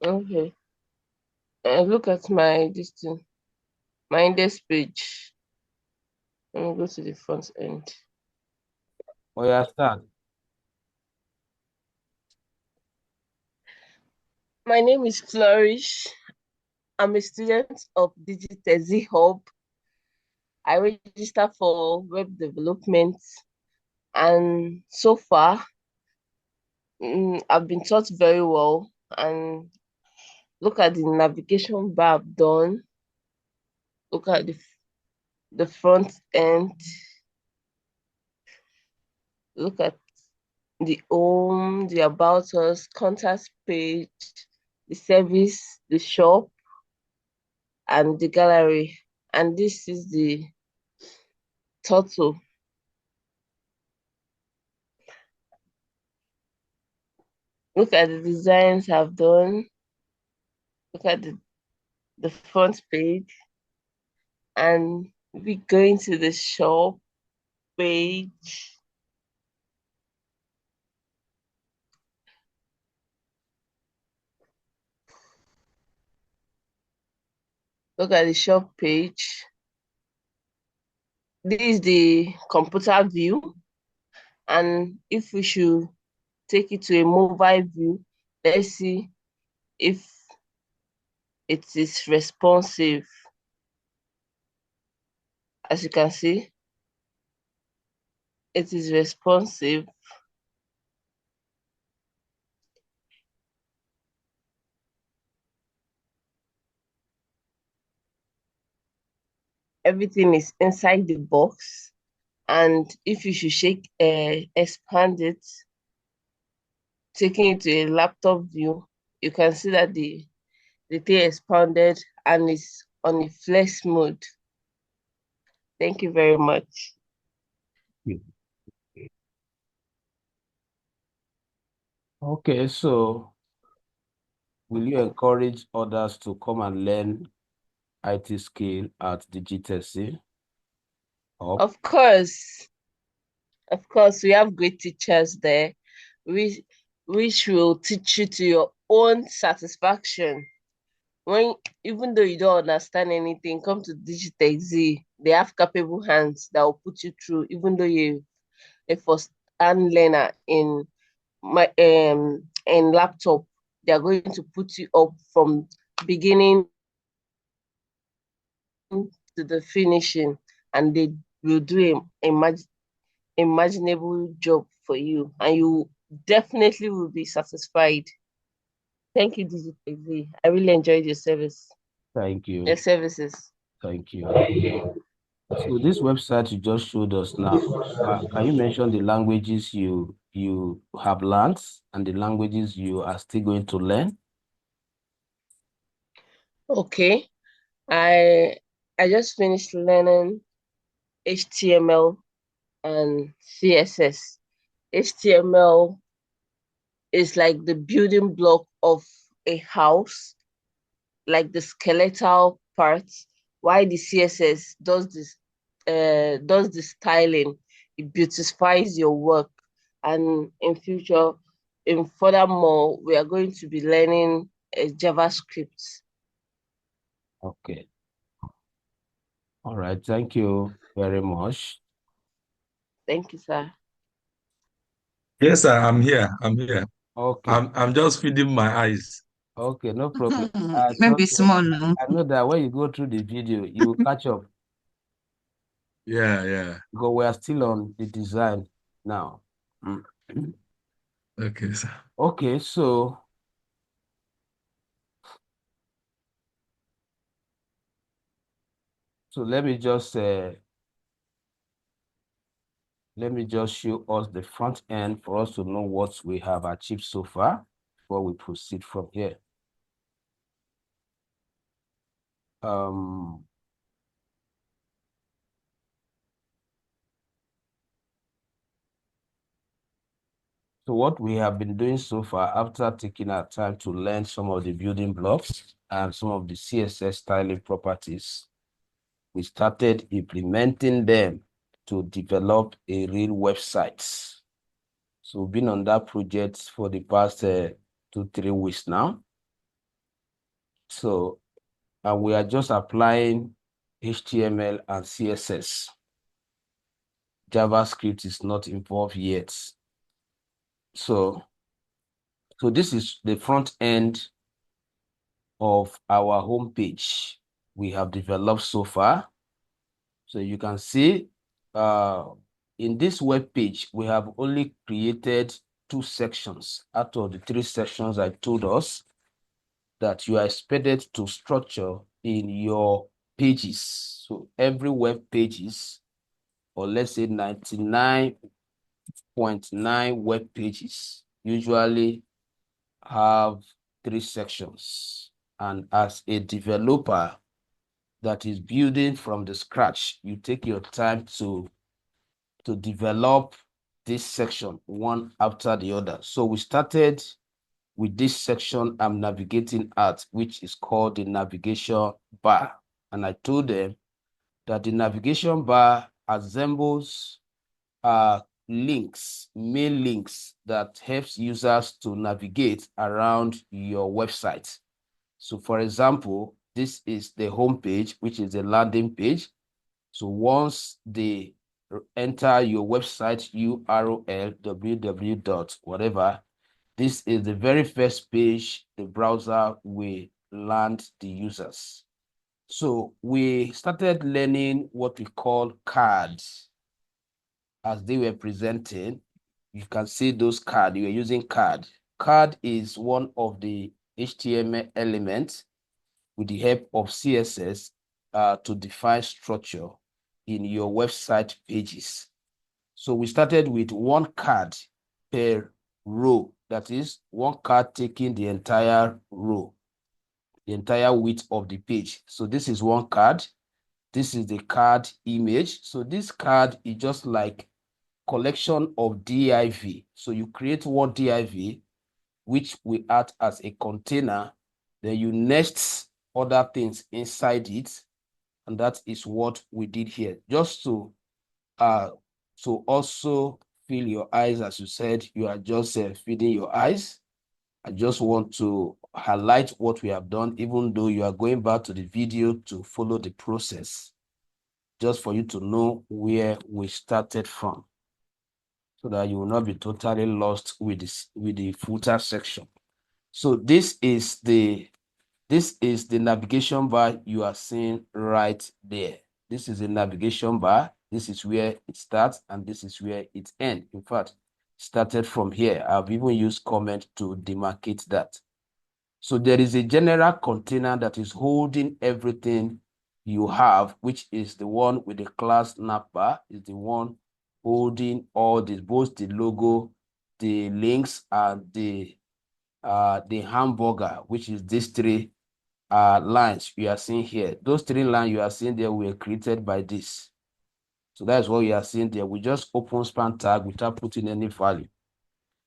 Okay. Look at my index page. Let me go to the front end. Oh, yeah, start. My name is Flourish. I'm a student of Digitezi Hub. I registered for web development, and so far, I've been taught very well. And look at the navigation bar I've done. Look at the front end. Look at the home, the about us, contact page, the service, the shop, and the gallery. And this is the total. Look at the designs I've done. Look at the front page. And we going to the shop page. Look at the shop page. This is the computer view. And if we should take it to a mobile view, let's see if it is responsive. As you can see, it is responsive. Everything is inside the box. And if you should expand it, taking it to a laptop view, you can see that the thing expanded and is on a flex mode. Thank you very much. Okay, so will you encourage others to come and learn IT skill at Digitesi? Of course, we have great teachers there, which which will teach you to your own satisfaction. When even though you don't understand anything, come to Digitexi. They have capable hands that will put you through, even though you're a first hand learner in laptop, they are going to put you up from beginning to the finishing, and they will do a imaginable job for you, and you definitely will be satisfied. Thank you, Digitexi. I really enjoyed Thank your you. services. Thank you. So this website you just showed us now, can you mention the languages you have learned and the languages you are still going to learn? Okay, I I just finished learning HTML and CSS. HTML is like the building block of a house, like the skeletal parts, while the CSS does the styling. It beautifies your work. And in furthermore, we are going to be learning JavaScript. Okay. All right. Thank you very much. Thank you, sir. Yes, sir, I'm here. I'm here. Okay. I'm just feeding my eyes. Okay, no problem. Maybe small. No? I know that when you go through the video, you will catch up Yeah, yeah. because we are still on the design now. Mm. Okay, sir. Okay, so let me just show us the front end for us to know what we have achieved so far before we proceed from here. Um, so what we have been doing so far, after taking our time to learn some of the building blocks and some of the CSS styling properties, we started implementing them to develop a real website. So we've been on that project for the past 2-3 weeks now. So, and we are just applying HTML and CSS. JavaScript is not involved yet. So this is the front end of our homepage we have developed so far. So you can see in this web page, we have only created 2 sections out of the 3 sections I told us that you are expected to structure in your pages. So every web pages, or let's say 99.9 web pages, usually have 3 sections. And as a developer that is building from the scratch, you take your time to develop this section one after the other. So we started with this section I'm navigating at, which is called the navigation bar. And I told them that the navigation bar assembles links, main links that helps users to navigate around your website. So for example, this is the home page, which is the landing page. So once they enter your website URL, www. whatever, this is the very first page the browser will land the users. So we started learning what we call cards as they were presenting. You can see those cards. You are using card. Card is one of the HTML elements with the help of CSS to define structure in your website pages. So we started with 1 card per row. That is 1 card taking the entire row, the entire width of the page. So this is 1 card. This is the card image. So this card is just like collection of div. So you create 1 div, which we act as a container. Then you nest other things inside it. And that is what we did here. Just to also fill your eyes, as you said, you are just feeding your eyes. I just want to highlight what we have done, even though you are going back to the video to follow the process, just for you to know where we started from, so that you will not be totally lost with the footer section. So this is the navigation bar you are seeing right there. This is the navigation bar. This is where it starts and this is where it ends. In fact, started from here. I've even used comment to demarcate that. So there is a general container that is holding everything you have, which is the one with the class navbar, is the one holding all this, both the logo, the links, and the hamburger, which is these 3 lines you are seeing here. Those 3 lines you are seeing there were created by this. So that's what you are seeing there. We just open span tag without putting any value.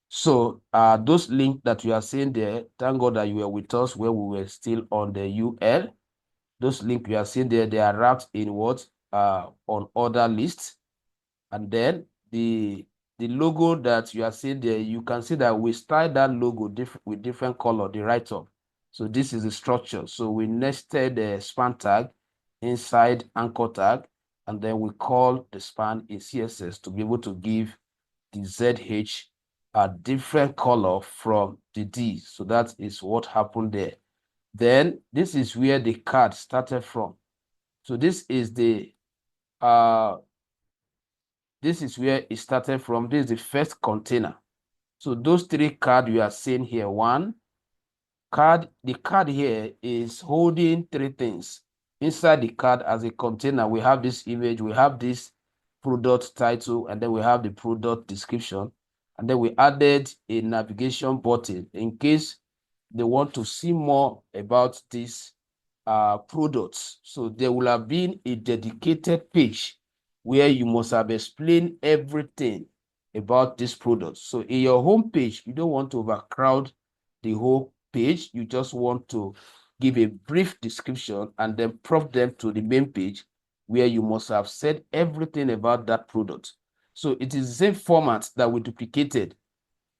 So those links that you are seeing there, thank God that you were with us where we were still on the UL. Those links you are seeing there, they are wrapped in what? On order lists. And then the logo that you are seeing there, you can see that we style that logo with different color, the write-up. So this is the structure. So we nested the span tag inside anchor tag, and then we call the span in CSS to be able to give the ZH a different color from the D. So that is what happened there. Then this is where the card started from. So this is the this is where it started from. This is the first container. So those 3 cards you are seeing here, the card here is holding 3 things. Inside the card as a container, we have this image, we have this product title, and then we have the product description. And then we added a navigation button in case they want to see more about these products. So there will have been a dedicated page where you must have explained everything about this product. So in your home page, you don't want to overcrowd the whole page. You just want to give a brief description and then prompt them to the main page where you must have said everything about that product. So it is the same format that we duplicated.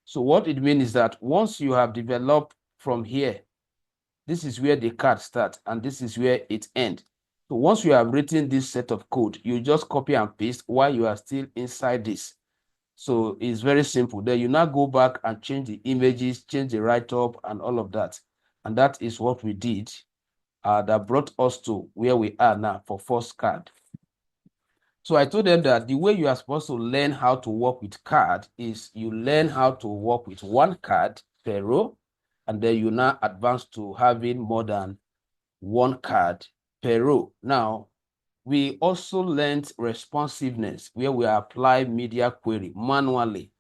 So what it means is that once you have developed from here, This is where the card starts, and this is where it ends. So once you have written this set of code, you just copy and paste while you are still inside this. So it's very simple. Then you now go back and change the images, change the write-up and all of that. And that is what we did that brought us to where we are now for first card. So I told them that the way you are supposed to learn how to work with card is you learn how to work with one card per row, and then you now advance to having more than one card per row. Now, we also learned responsiveness, where we apply media query manually.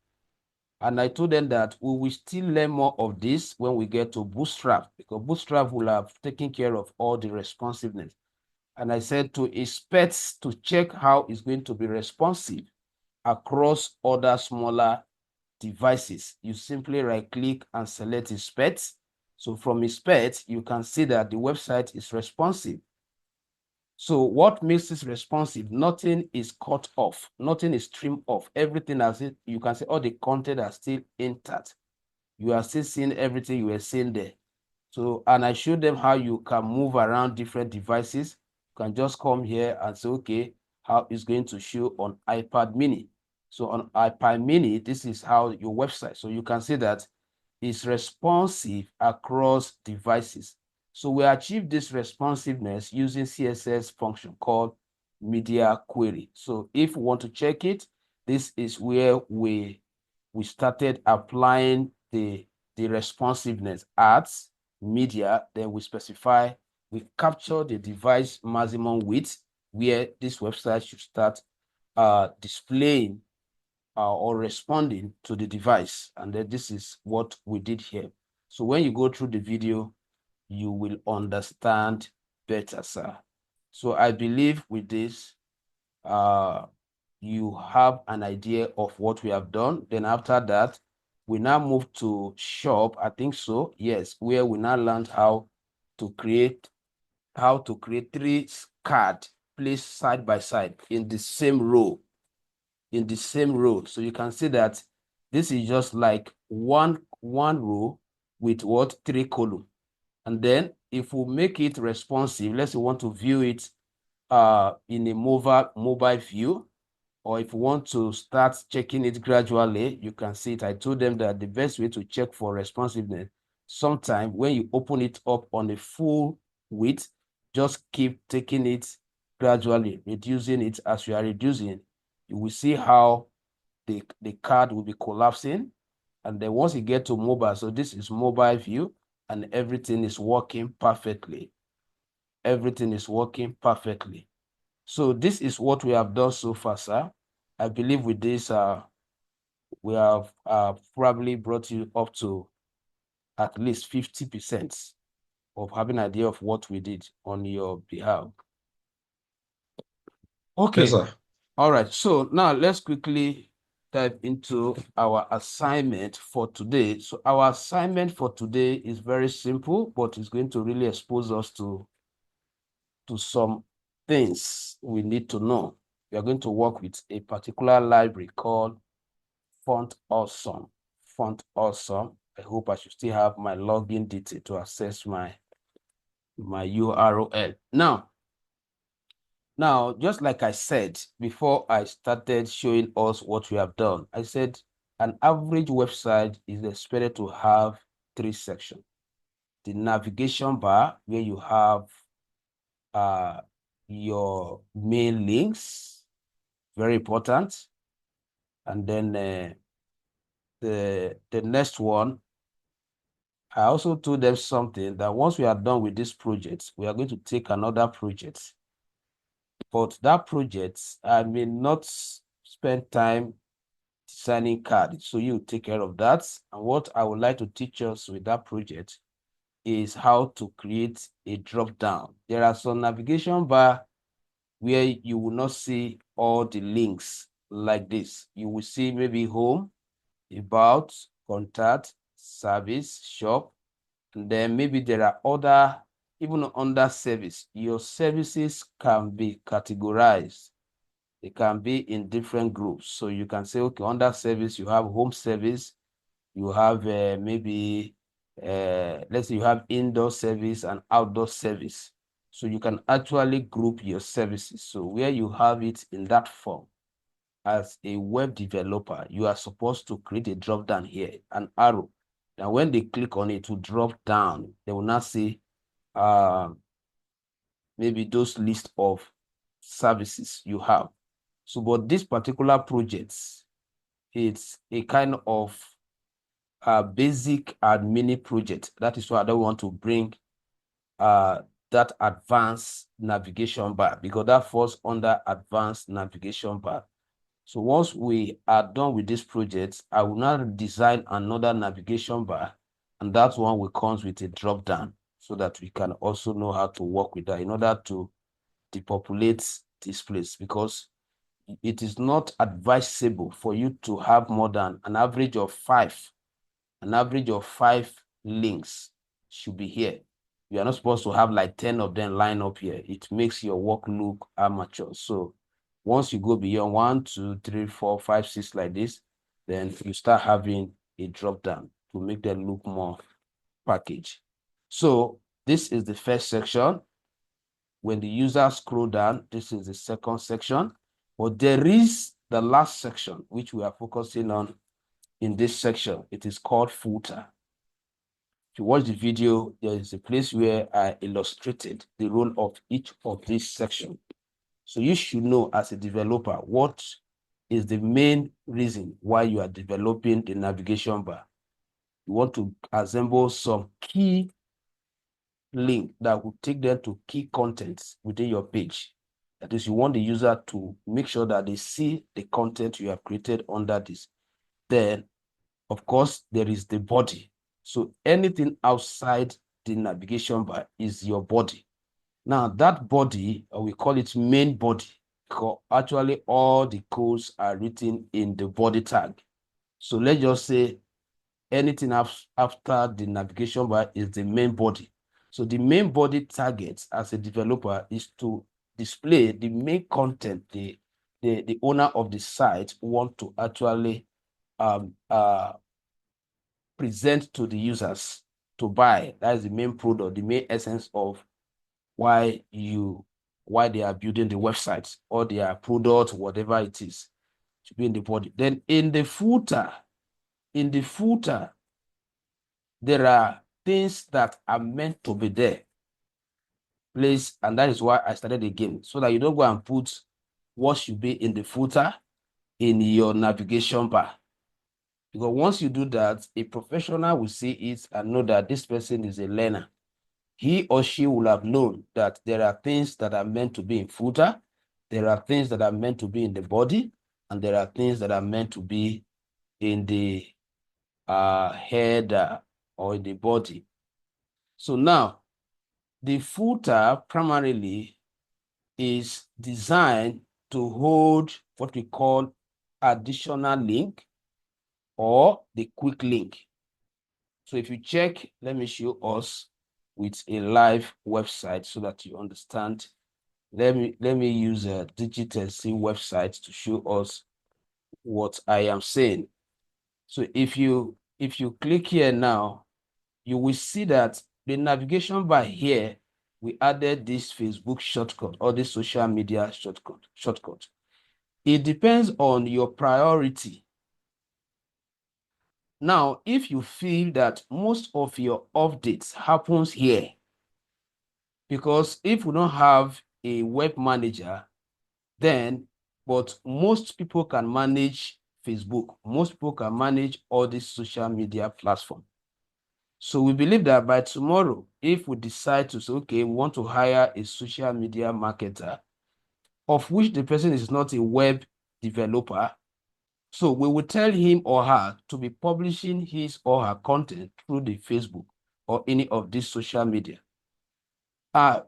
And I told them that we will still learn more of this when we get to Bootstrap, because Bootstrap will have taken care of all the responsiveness. And I said to expect to check how it's going to be responsive across other smaller devices. You simply right-click and select Inspect. So from Inspect, you can see that the website is responsive. So what makes this responsive? Nothing is cut off. Nothing is trimmed off. Everything as it, you can see all the content are still intact. You are still seeing everything you were seeing there. So, and I showed them how you can move around different devices. You can just come here and say, okay, how it's going to show on iPad mini. So on iPad mini, this is how your website. So you can see that it's responsive across devices. So we achieve this responsiveness using CSS function called media query. So if we want to check it, this is where we started applying the responsiveness ads media. Then we specify, we capture the device maximum width where this website should start displaying or responding to the device. And then this is what we did here. So when you go through the video, you will understand better, sir. So I believe with this, you have an idea of what we have done. Then after that, we now move to shop, I think so, yes, where we now learned how to create three cards placed side by side in the same row. So you can see that this is just like one row with what, 3 columns. And then if we make it responsive, let's say we want to view it in a mobile view, or if you want to start checking it gradually, you can see it. I told them that the best way to check for responsiveness, sometime when you open it up on a full width, just keep taking it gradually, reducing it. As you are reducing, you will see how the card will be collapsing. And then once you get to mobile, so this is mobile view, and everything is working perfectly. Everything is working perfectly. So this is what we have done so far, sir. I believe with this, we have probably brought you up to at least 50% of having an idea of what we did on your behalf. Okay. Yes, sir. All right. So now let's quickly dive into our assignment for today. So our assignment for today is very simple, but it's going to really expose us to some things we need to know. We are going to work with a particular library called Font Awesome. Font Awesome. I hope I should still have my login detail to access my URL. Now, just like I said before I started showing us what we have done, I said an average website is expected to have 3 sections. The navigation bar, where you have your main links, very important. And then the next one, I also told them something that once we are done with this project, we are going to take another project. But that project, I may not spend time designing cards, so you take care of that. And what I would like to teach us with that project is how to create a drop down. There are some navigation bar where you will not see all the links like this. You will see maybe home, about, contact, service, shop, and then maybe there are other, even under service, your services can be categorized. They can be in different groups. So you can say, okay, under service, you have home service, you have maybe let's say you have indoor service and outdoor service. So you can actually group your services. So where you have it in that form, as a web developer, you are supposed to create a drop down here, an arrow. Now, when they click on it to drop down, they will not see maybe those list of services you have. So, but this particular project, it's a kind of basic admin project. That is why I don't want to bring that advanced navigation bar, because that falls under advanced navigation bar. So once we are done with this project, I will now design another navigation bar, and that one will come with a drop down so that we can also know how to work with that in order to depopulate this place, because it is not advisable for you to have more than an average of 5. An average of 5 links should be here. You are not supposed to have like 10 of them line up here. It makes your work look amateur. So once you go beyond 1, 2, 3, 4, 5, 6 like this, then you start having a drop down to make them look more packaged. So this is the first section. When the user scroll down, this is the second section. But there is the last section, which we are focusing on in this section. It is called footer. If you watch the video, there is a place where I illustrated the role of each of these sections. So you should know as a developer what is the main reason why you are developing the navigation bar. You want to assemble some key link that will take them to key contents within your page. That is, you want the user to make sure that they see the content you have created under this. Then, of course, there is the body. So anything outside the navigation bar is your body. Now that body, we call it main body, because actually all the codes are written in the body tag. So let's just say anything after the navigation bar is the main body. So the main body target as a developer is to display the main content the owner of the site want to actually present to the users to buy. That is the main product, the main essence of why they are building the website or their product, whatever it is, to be in the body. Then in the footer, there are things that are meant to be there. Please, and that is why I started again, so that you don't go and put what should be in the footer in your navigation bar. Because once you do that, a professional will see it and know that this person is a learner. He or she will have known that there are things that are meant to be in footer, there are things that are meant to be in the body, and there are things that are meant to be in the header or in the body. So now, the footer primarily is designed to hold what we call additional link or the quick link. So if you check, let me show us with a live website so that you understand. Let me use a DigitalC website to show us what I am saying. So if you click here now, you will see that the navigation bar here, we added this Facebook shortcut or this social media shortcut. It depends on your priority. Now, if you feel that most of your updates happens here, because if we don't have a web manager, but most people can manage Facebook, most people can manage all these social media platforms. So we believe that by tomorrow, if we decide to say, okay, we want to hire a social media marketer, of which the person is not a web developer, so we will tell him or her to be publishing his or her content through the Facebook or any of these social media.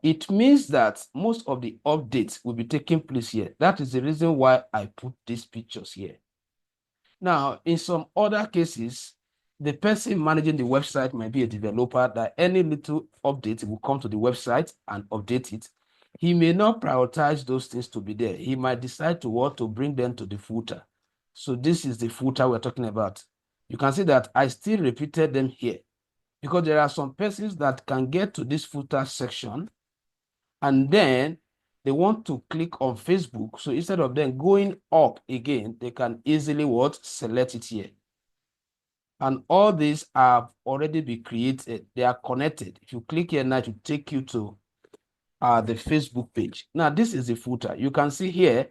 It means that most of the updates will be taking place here. That is the reason why I put these pictures here. Now, in some other cases, the person managing the website might be a developer that any little update will come to the website and update it. He may not prioritize those things to be there. He might decide to want to bring them to the footer. So this is the footer we're talking about. You can see that I still repeated them here. because there are some persons that can get to this footer section and then they want to click on Facebook. So instead of them going up again, they can easily select it here. And all these have already been created. They are connected. If you click here now, it will take you to the Facebook page. Now, this is the footer. You can see here,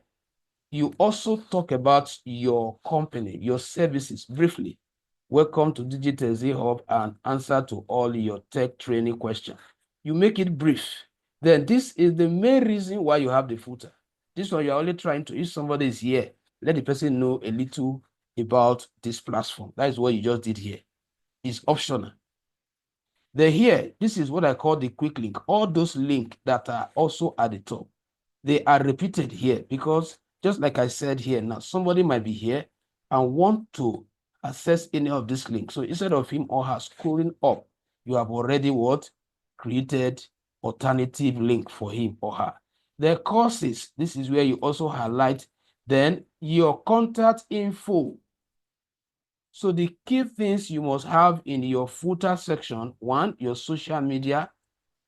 you also talk about your company, your services briefly. Welcome to Digital Z Hub and answer to all your tech training questions. You make it brief. Then this is the main reason why you have the footer. This one, you're only trying to, if somebody is here, let the person know a little about this platform. That is what you just did here. It's optional. Then here, this is what I call the quick link. All those links that are also at the top, they are repeated here because just like I said here now, somebody might be here and want to access any of this link. So instead of him or her scrolling up, you have already created alternative link for him or her. The courses, this is where you also highlight then your contact info. So the key things you must have in your footer section, one, your social media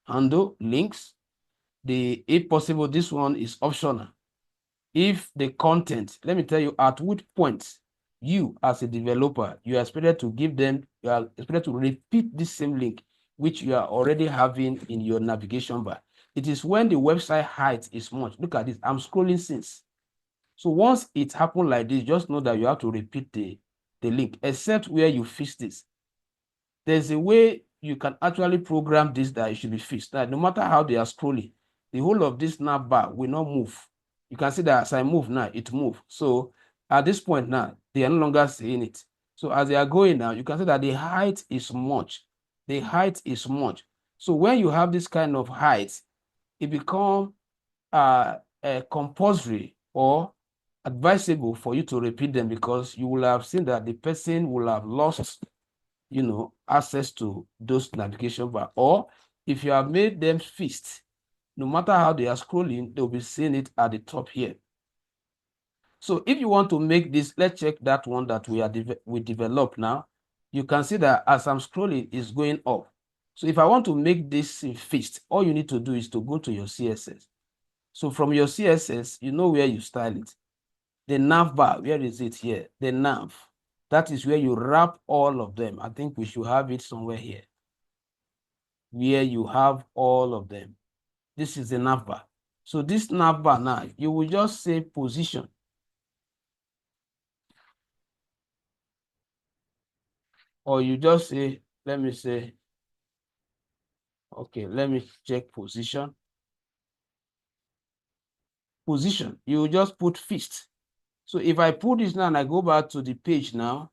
handle, links. If possible, this one is optional. If the content, let me tell you at which point you as a developer, you are expected to give them, you are expected to repeat this same link, which you are already having in your navigation bar. It is when the website height is much. Look at this, I'm scrolling since. So once it happened like this, just know that you have to repeat the link, except where you fix this. There's a way you can actually program this that it should be fixed. Now, no matter how they are scrolling, the whole of this nav bar will not move. You can see that as I move now, it moves. So at this point now, they are no longer seeing it. So as they are going now, you can see that the height is much. The height is much. So when you have this kind of height, it becomes compulsory or advisable for you to repeat them because you will have seen that the person will have lost, access to those navigation bar. Or if you have made them fixed, no matter how they are scrolling, they'll be seeing it at the top here. So if you want to make this, let's check that one that we developed now. You can see that as I'm scrolling, it's going up. So if I want to make this fixed, all you need to do is to go to your CSS. So from your CSS, you know where you style it. The nav bar, where is it here? The nav. That is where you wrap all of them. I think we should have it somewhere here, where you have all of them. This is the nav bar. So this nav bar now, you will just say position. Or you just say, let me say, okay, let me check position. Position, you will just put fixed. So if I put this now and I go back to the page now,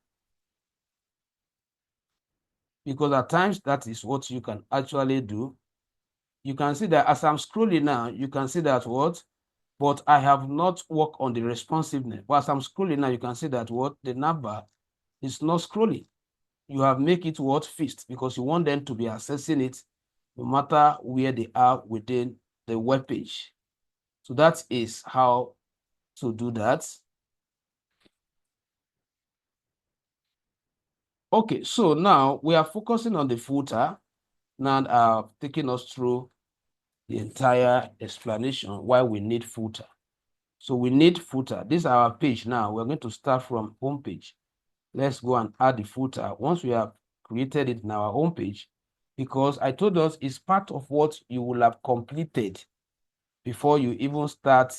because at times that is what you can actually do. You can see that as I'm scrolling now, you can see that but I have not worked on the responsiveness. But as I'm scrolling now, you can see that the navbar is not scrolling. You have make it fixed because you want them to be accessing it no matter where they are within the web page. So that is how to do that. Okay, so now we are focusing on the footer. Now taking us through the entire explanation why we need footer. So we need footer. This is our page now. We're going to start from home page. Let's go and add the footer. Once we have created it in our home page, because I told us it's part of what you will have completed before you even start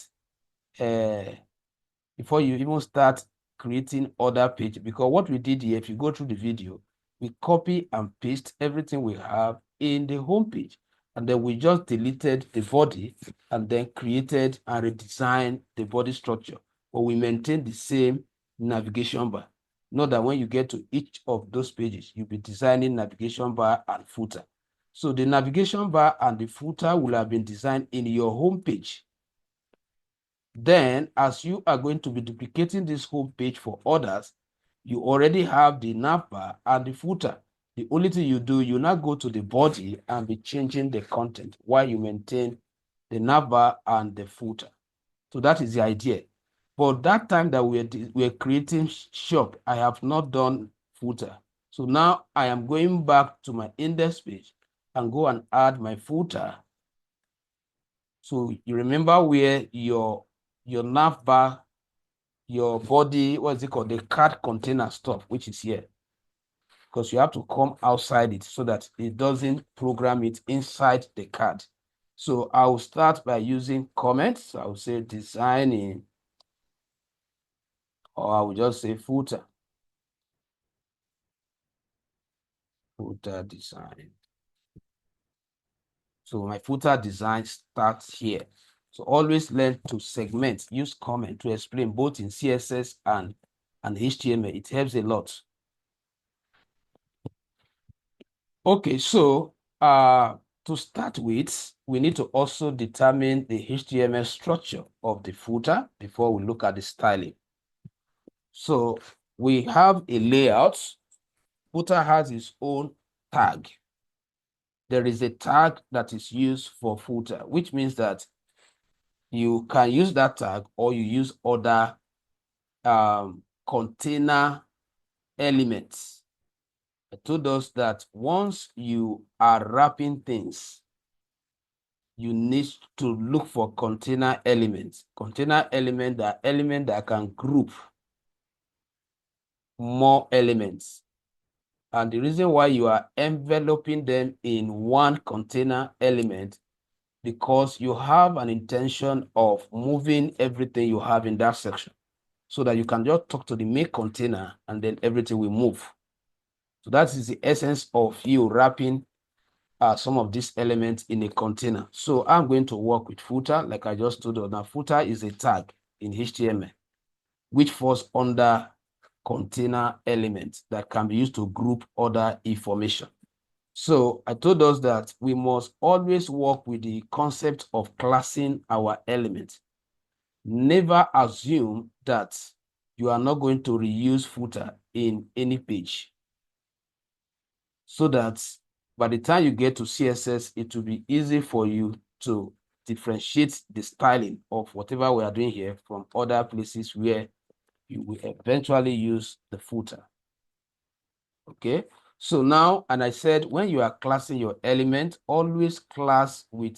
creating other page. Because what we did here, if you go through the video, we copy and paste everything we have in the home page. And then we just deleted the body and then created and redesigned the body structure. But we maintain the same navigation bar. Note that when you get to each of those pages, you'll be designing navigation bar and footer. So the navigation bar and the footer will have been designed in your home page. Then, as you are going to be duplicating this home page for others, you already have the navbar and the footer. The only thing you do, you now go to the body and be changing the content while you maintain the navbar and the footer. So that is the idea. But that time that we're creating shop, I have not done footer. So now I am going back to my index page and go and add my footer. So you remember where your nav bar, your body, what is it called? The card container stuff, which is here. Because you have to come outside it so that it doesn't program it inside the card. So I will start by using comments. I will say designing, or I will just say footer. Footer design. So my footer design starts here. So always learn to segment, use comment to explain both in CSS and HTML. It helps a lot. Okay, so to start with, we need to also determine the HTML structure of the footer before we look at the styling. So we have a layout. Footer has its own tag. There is a tag that is used for footer, which means that you can use that tag or you use other container elements. I told us that once you are wrapping things, you need to look for container elements. Container element are elements that can group more elements. And the reason why you are enveloping them in one container element, because you have an intention of moving everything you have in that section so that you can just talk to the main container and then everything will move. So that is the essence of you wrapping some of these elements in a container. So I'm going to work with footer, like I just told you. Now, footer is a tag in HTML, which falls under container elements that can be used to group other information. So I told us that we must always work with the concept of classing our elements. Never assume that you are not going to reuse footer in any page, so that by the time you get to CSS, it will be easy for you to differentiate the styling of whatever we are doing here from other places where you will eventually use the footer. Okay, so now, and I said, when you are classing your element, always class with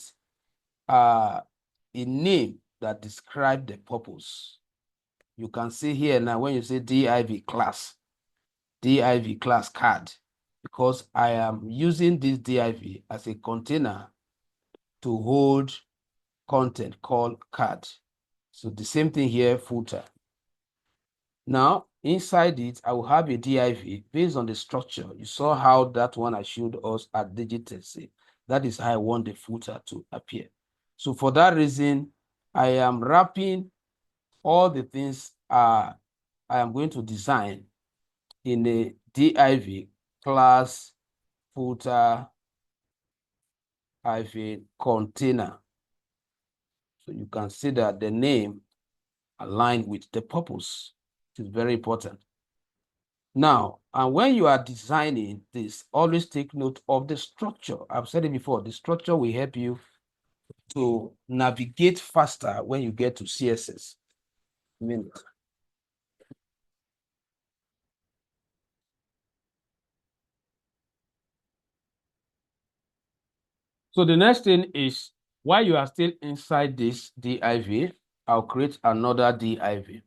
a name that describes the purpose. You can see here now, when you say div class card, because I am using this div as a container to hold content called card. So the same thing here, footer. Now, inside it, I will have a div based on the structure. You saw how that one I showed us at Digitesi. That is how I want the footer to appear. So for that reason, I am wrapping all the things I am going to design in a div class footer container. So you can see that the name aligned with the purpose. It is very important. Now, and when you are designing this, always take note of the structure. I've said it before, the structure will help you to navigate faster when you get to CSS. So the next thing is, while you are still inside this div, I'll create another div.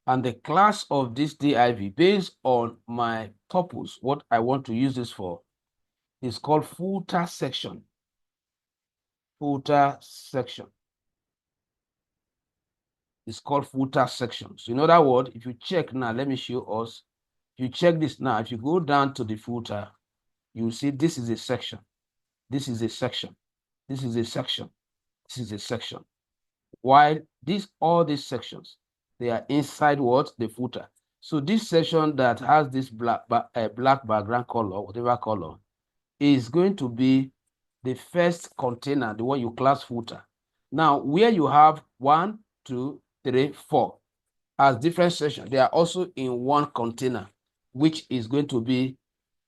And the class of this div, based on my purpose, what I want to use this for, is called footer section. Footer section. It's called footer section. So in other words, if you check now, let me show us. If you check this now, if you go down to the footer, you will see this is a section. This is a section. This is a section. This is a section. While all these sections, they are inside what? The footer. So this section that has this black background color, whatever color, is going to be the first container, the one you class footer. Now, where you have 1, 2, 3, 4 as different sections, they are also in one container, which is going to be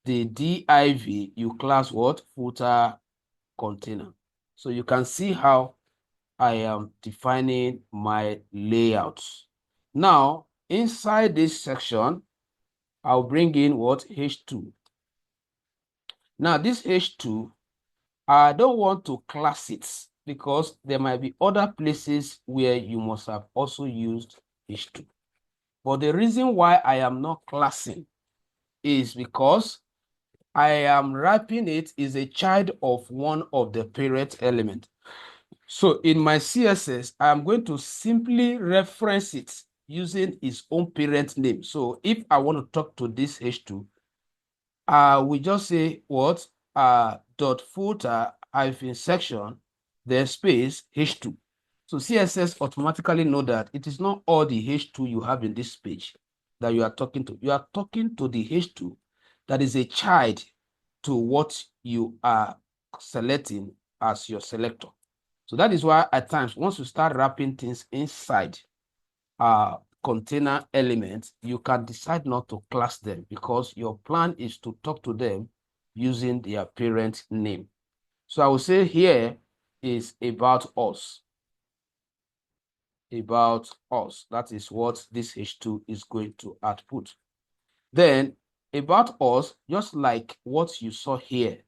the div you class what? Footer container. So you can see how I am defining my layouts. Now, inside this section, I'll bring in what? H2. Now this H2, I don't want to class it because there might be other places where you must have also used H2. But the reason why I am not classing is because I am wrapping it is a child of one of the parent element. So in my CSS, I'm going to simply reference it using its own parent name. So if I want to talk to this H2, we just say what? Dot footer hyphen section, then space H2. So CSS automatically know that it is not all the H2 you have in this page that you are talking to. You are talking to the H2 that is a child to what you are selecting as your selector. So that is why at times, once you start wrapping things inside container elements, you can decide not to class them because your plan is to talk to them using their parent name. So I will say here is about us. About us. That is what this H2 is going to output. Then about us, just like what you saw here,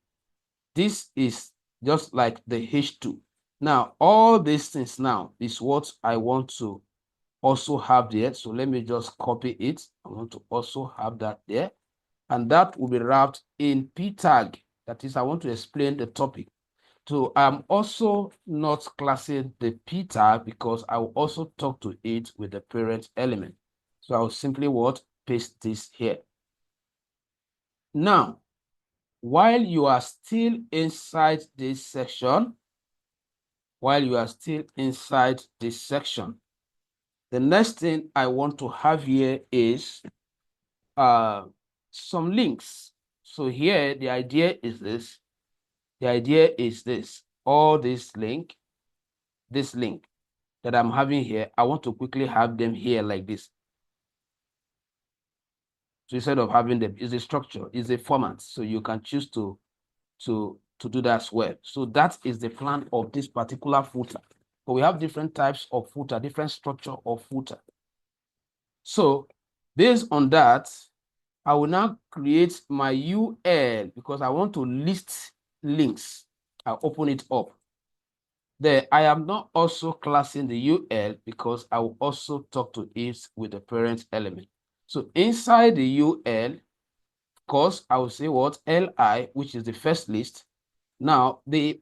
this is just like the H2. Now, all these things now is what I want to also have there. So let me just copy it. I want to also have that there. And that will be wrapped in p tag. That is, I want to explain the topic. So I'm also not classing the p tag because I will also talk to it with the parent element. So I'll simply what? Paste this here. Now, while you are still inside this section, the next thing I want to have here is some links. So here, the idea is this. All this link that I'm having here, I want to quickly have them here like this. So instead of having them, is a structure, is a format. So you can choose to do that as well. So that is the plan of this particular footer. But we have different types of footer, different structure of footer. So based on that, I will now create my UL because I want to list links. I'll open it up. There, I am not also classing the UL because I will also talk to it with the parent element. So inside the UL, of course, I will say what? LI, which is the first list. Now, the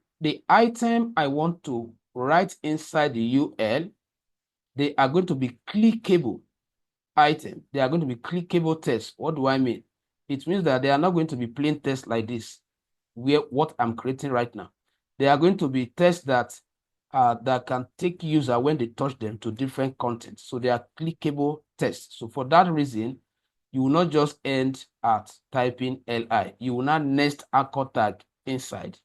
item I want to write inside the UL, they are going to be clickable item. They are going to be clickable tests. What do I mean? It means that they are not going to be plain tests like this, what I'm creating right now. They are going to be tests that can take user when they touch them to different content. So they are clickable tests. So for that reason, you will not just end at typing LI. You will not nest anchor tag inside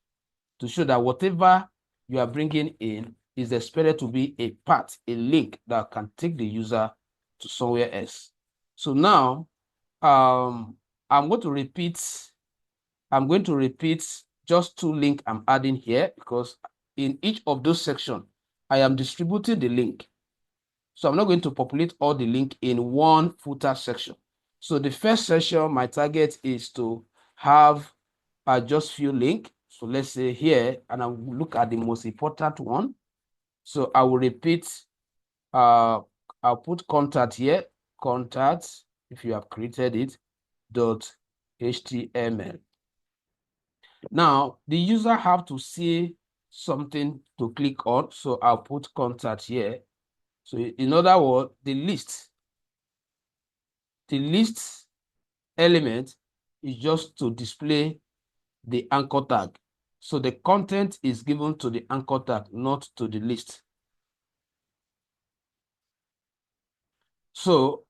to show that whatever you are bringing in is expected to be a path, a link that can take the user to somewhere else. So now, I'm going to repeat just two links I'm adding here because in each of those sections, I am distributing the link. So I'm not going to populate all the link in one footer section. So the first section, my target is to have just few link. So let's say here, and I will look at the most important one. So I will repeat, I'll put contact here, contact, if you have created it, .html. Now, the user have to see something to click on. So I'll put contact here. So in other words, the list element is just to display the anchor tag. So the content is given to the anchor tag, not to the list. So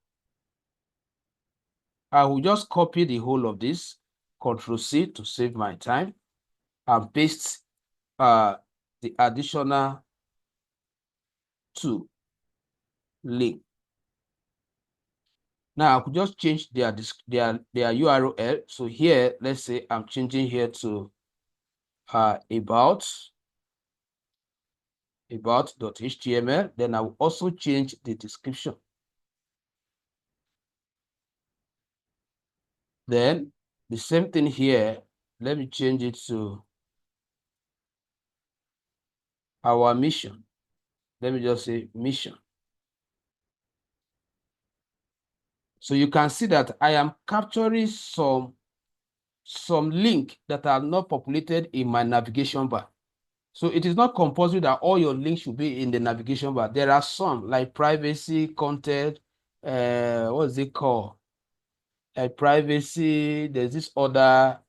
I will just copy the whole of this, Ctrl+C to save my time, and paste the additional 2 link. Now I could just change their URL. So here, let's say I'm changing here to about.html. Then I will also change the description. Then the same thing here. Let me change it to our mission. Let me just say mission. So you can see that I am capturing some link that are not populated in my navigation bar. So it is not compulsory that all your links should be in the navigation bar. There are some like privacy, content, what is it called? Privacy, there's this other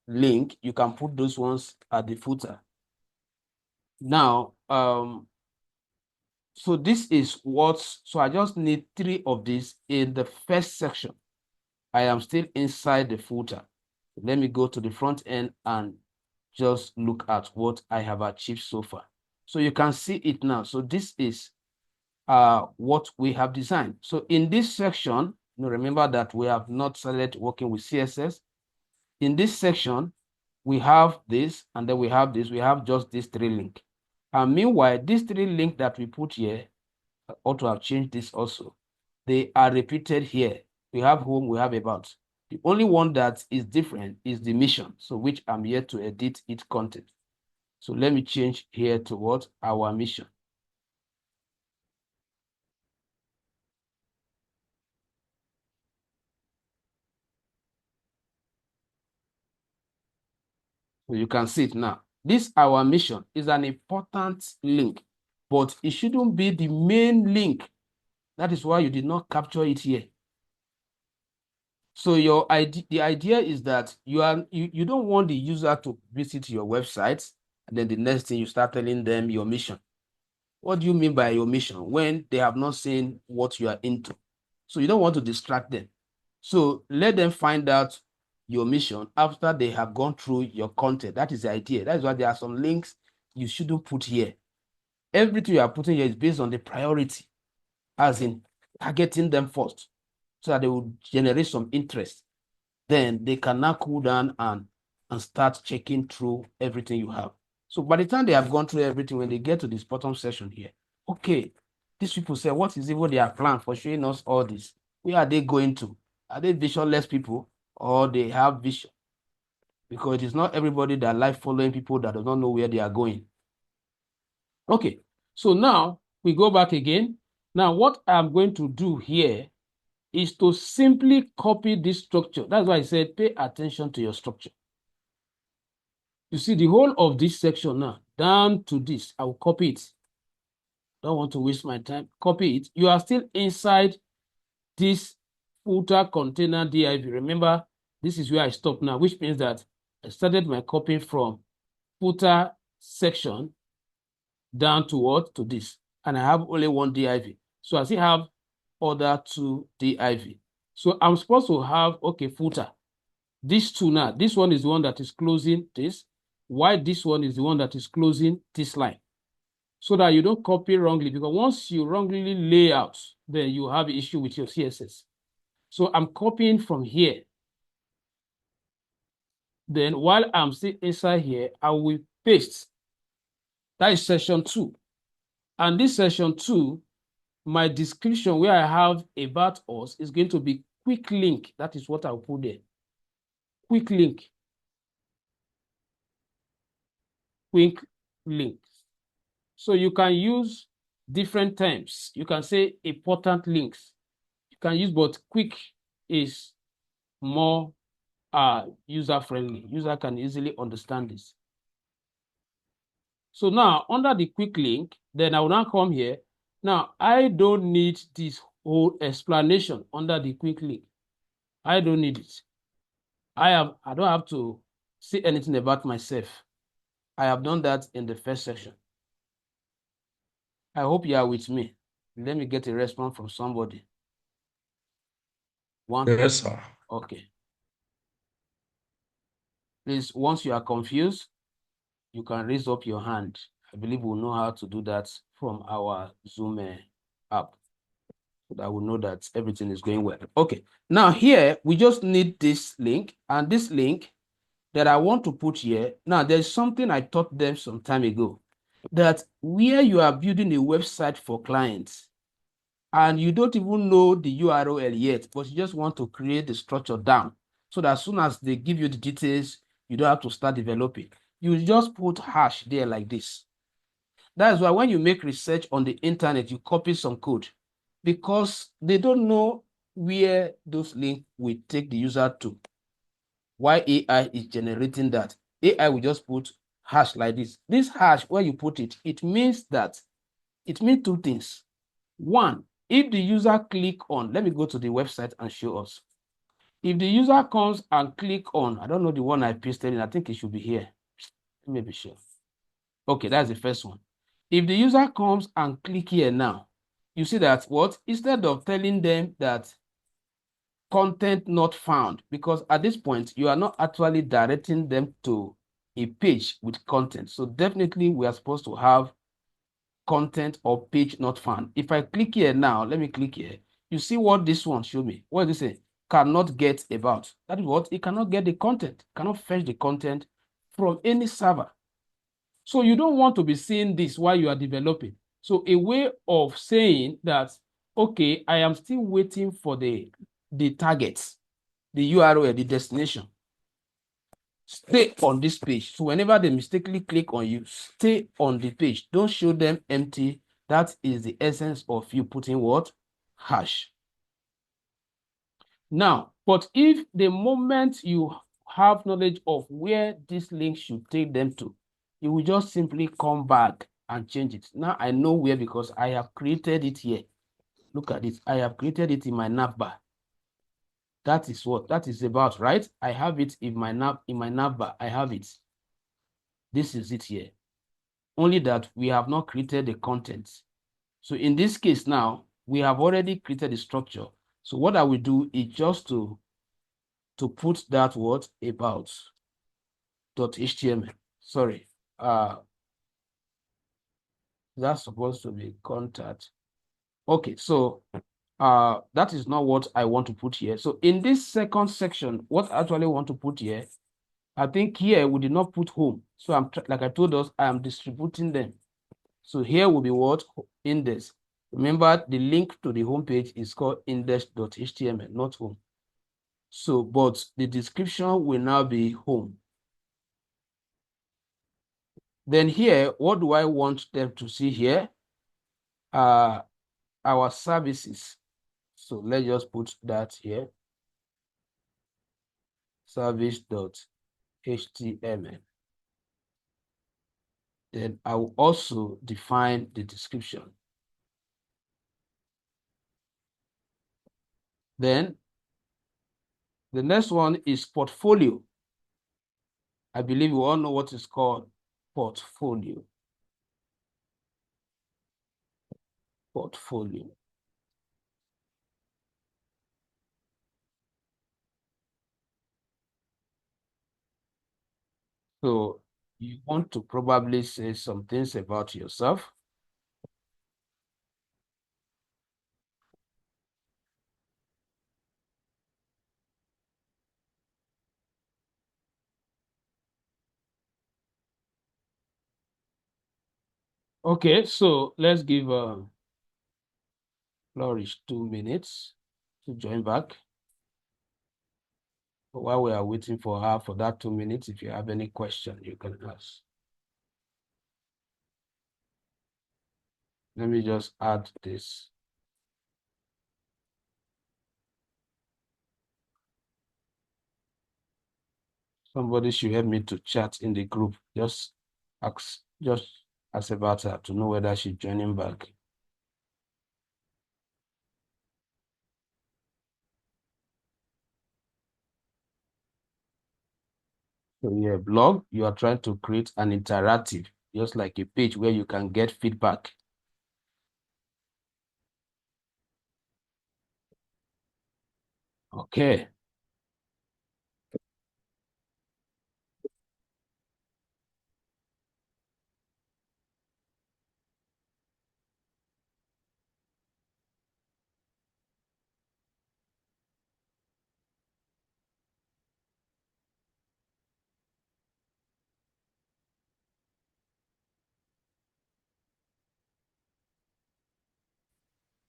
link. You can put those ones at the footer. Now, so this is what, so I just need 3 of these in the first section. I am still inside the footer. Let me go to the front end and just look at what I have achieved so far. So you can see it now. So this is what we have designed. So in this section, remember that we have not started working with CSS. In this section, we have this, and then we have this. We have just these 3 links. And meanwhile, these 3 links that we put here, I ought to have changed this also. They are repeated here. We have home, we have about. The only one that is different is the mission, so which I'm here to edit its content. So let me change here to what? Our mission. So you can see it now. This our mission is an important link, but it shouldn't be the main link. That is why you did not capture it here. So your idea, the idea is that you don't want the user to visit your website and then the next thing you start telling them your mission. What do you mean by your mission when they have not seen what you are into? So you don't want to distract them. So let them find out your mission after they have gone through your content. That is the idea. That is why there are some links you shouldn't put here. Everything you are putting here is based on the priority, as in targeting them first, so that they will generate some interest. Then they can now cool down and start checking through everything you have. So by the time they have gone through everything, when they get to this bottom section here, okay, these people say, what is even their plan for showing us all this? Where are they going to? Are they visionless people or they have vision? Because it is not everybody that like following people that do not know where they are going. Okay, so now we go back again. Now what I'm going to do here is to simply copy this structure. That's why I said pay attention to your structure. You see the whole of this section now, down to this, I will copy it. Don't want to waste my time. Copy it. You are still inside this footer container div. Remember, this is where I stop now, which means that I started my copying from footer section down to what? To this. And I have only one div. So I still have other 2 div. So I'm supposed to have, okay, footer. These 2 now. This one is the one that is closing this, while this one is the one that is closing this line. So that you don't copy wrongly, because once you wrongly lay out, then you have an issue with your CSS. So I'm copying from here. Then while I'm still inside here, I will paste. That is section 2. And this section 2, my description where I have about us is going to be quick link. That is what I'll put there. Quick link. Quick link. So you can use different terms. You can say important links. You can use, but quick is more user-friendly. User can easily understand this. So now, under the quick link, then I will now come here. Now, I don't need this whole explanation under the quick link. I don't need it. I don't have to say anything about myself. I have done that in the first section. I hope you are with me. Let me get a response from somebody. One. Yes, sir. Okay. Please, once you are confused, you can raise up your hand. I believe we'll know how to do that from our Zoom app, so that we'll know that everything is going well. Okay. Now here, we just need this link, and this link that I want to put here. Now, there's something I taught them some time ago, that where you are building a website for clients, and you don't even know the URL yet, but you just want to create the structure down so that as soon as they give you the details, you don't have to start developing. You just put hash there like this. That is why when you make research on the internet, you copy some code because they don't know where those links will take the user to. Why AI is generating that. AI will just put hash like this. This hash, where you put it, it means two things. One, if the user click on, let me go to the website and show us. If the user comes and click on, I don't know the one I pasted in, I think it should be here. Let me be sure. Okay, that's the first one. If the user comes and click here now, you see that what? Instead of telling them that content not found, because at this point, you are not actually directing them to a page with content. So definitely we are supposed to have content or page not found. If I click here now, let me click here. You see what this one show me. What does it say? Cannot get about. That is what? It cannot get the content, cannot fetch the content from any server. So you don't want to be seeing this while you are developing. So a way of saying that, okay, I am still waiting for the targets, the URL, the destination. Stay on this page. So whenever they mistakenly click on you, stay on the page. Don't show them empty. That is the essence of you putting what? Hash. Now, but if the moment you have knowledge of where this link should take them to, you will just simply come back and change it. Now I know where because I have created it here. Look at it. I have created it in my navbar. That is what that is about, right? I have it in my navbar. I have it. This is it here. Only that we have not created the content. So in this case now, we have already created the structure. So what I will do is just to put that word about .html. Sorry. That's supposed to be contact. Okay, so that is not what I want to put here. So in this second section, what I actually want to put here, I think here we did not put home. So I'm like I told us, I am distributing them. So here will be what? Index. Remember, the link to the home page is called index.html, not home. So, but the description will now be home. Then here, what do I want them to see here? Our services. So let's just put that here. Service.html. Then I will also define the description. Then the next one is portfolio. I believe you all know what is called portfolio. Portfolio. So you want to probably say some things about yourself. Okay, so let's give Flourish 2 minutes to join back. While we are waiting for her for that 2 minutes, if you have any question, you can ask. Let me just add this. Somebody should help me to chat in the group. Just ask about her to know whether she's joining back. So yeah, blog, you are trying to create an interactive, just like a page where you can get feedback. Okay.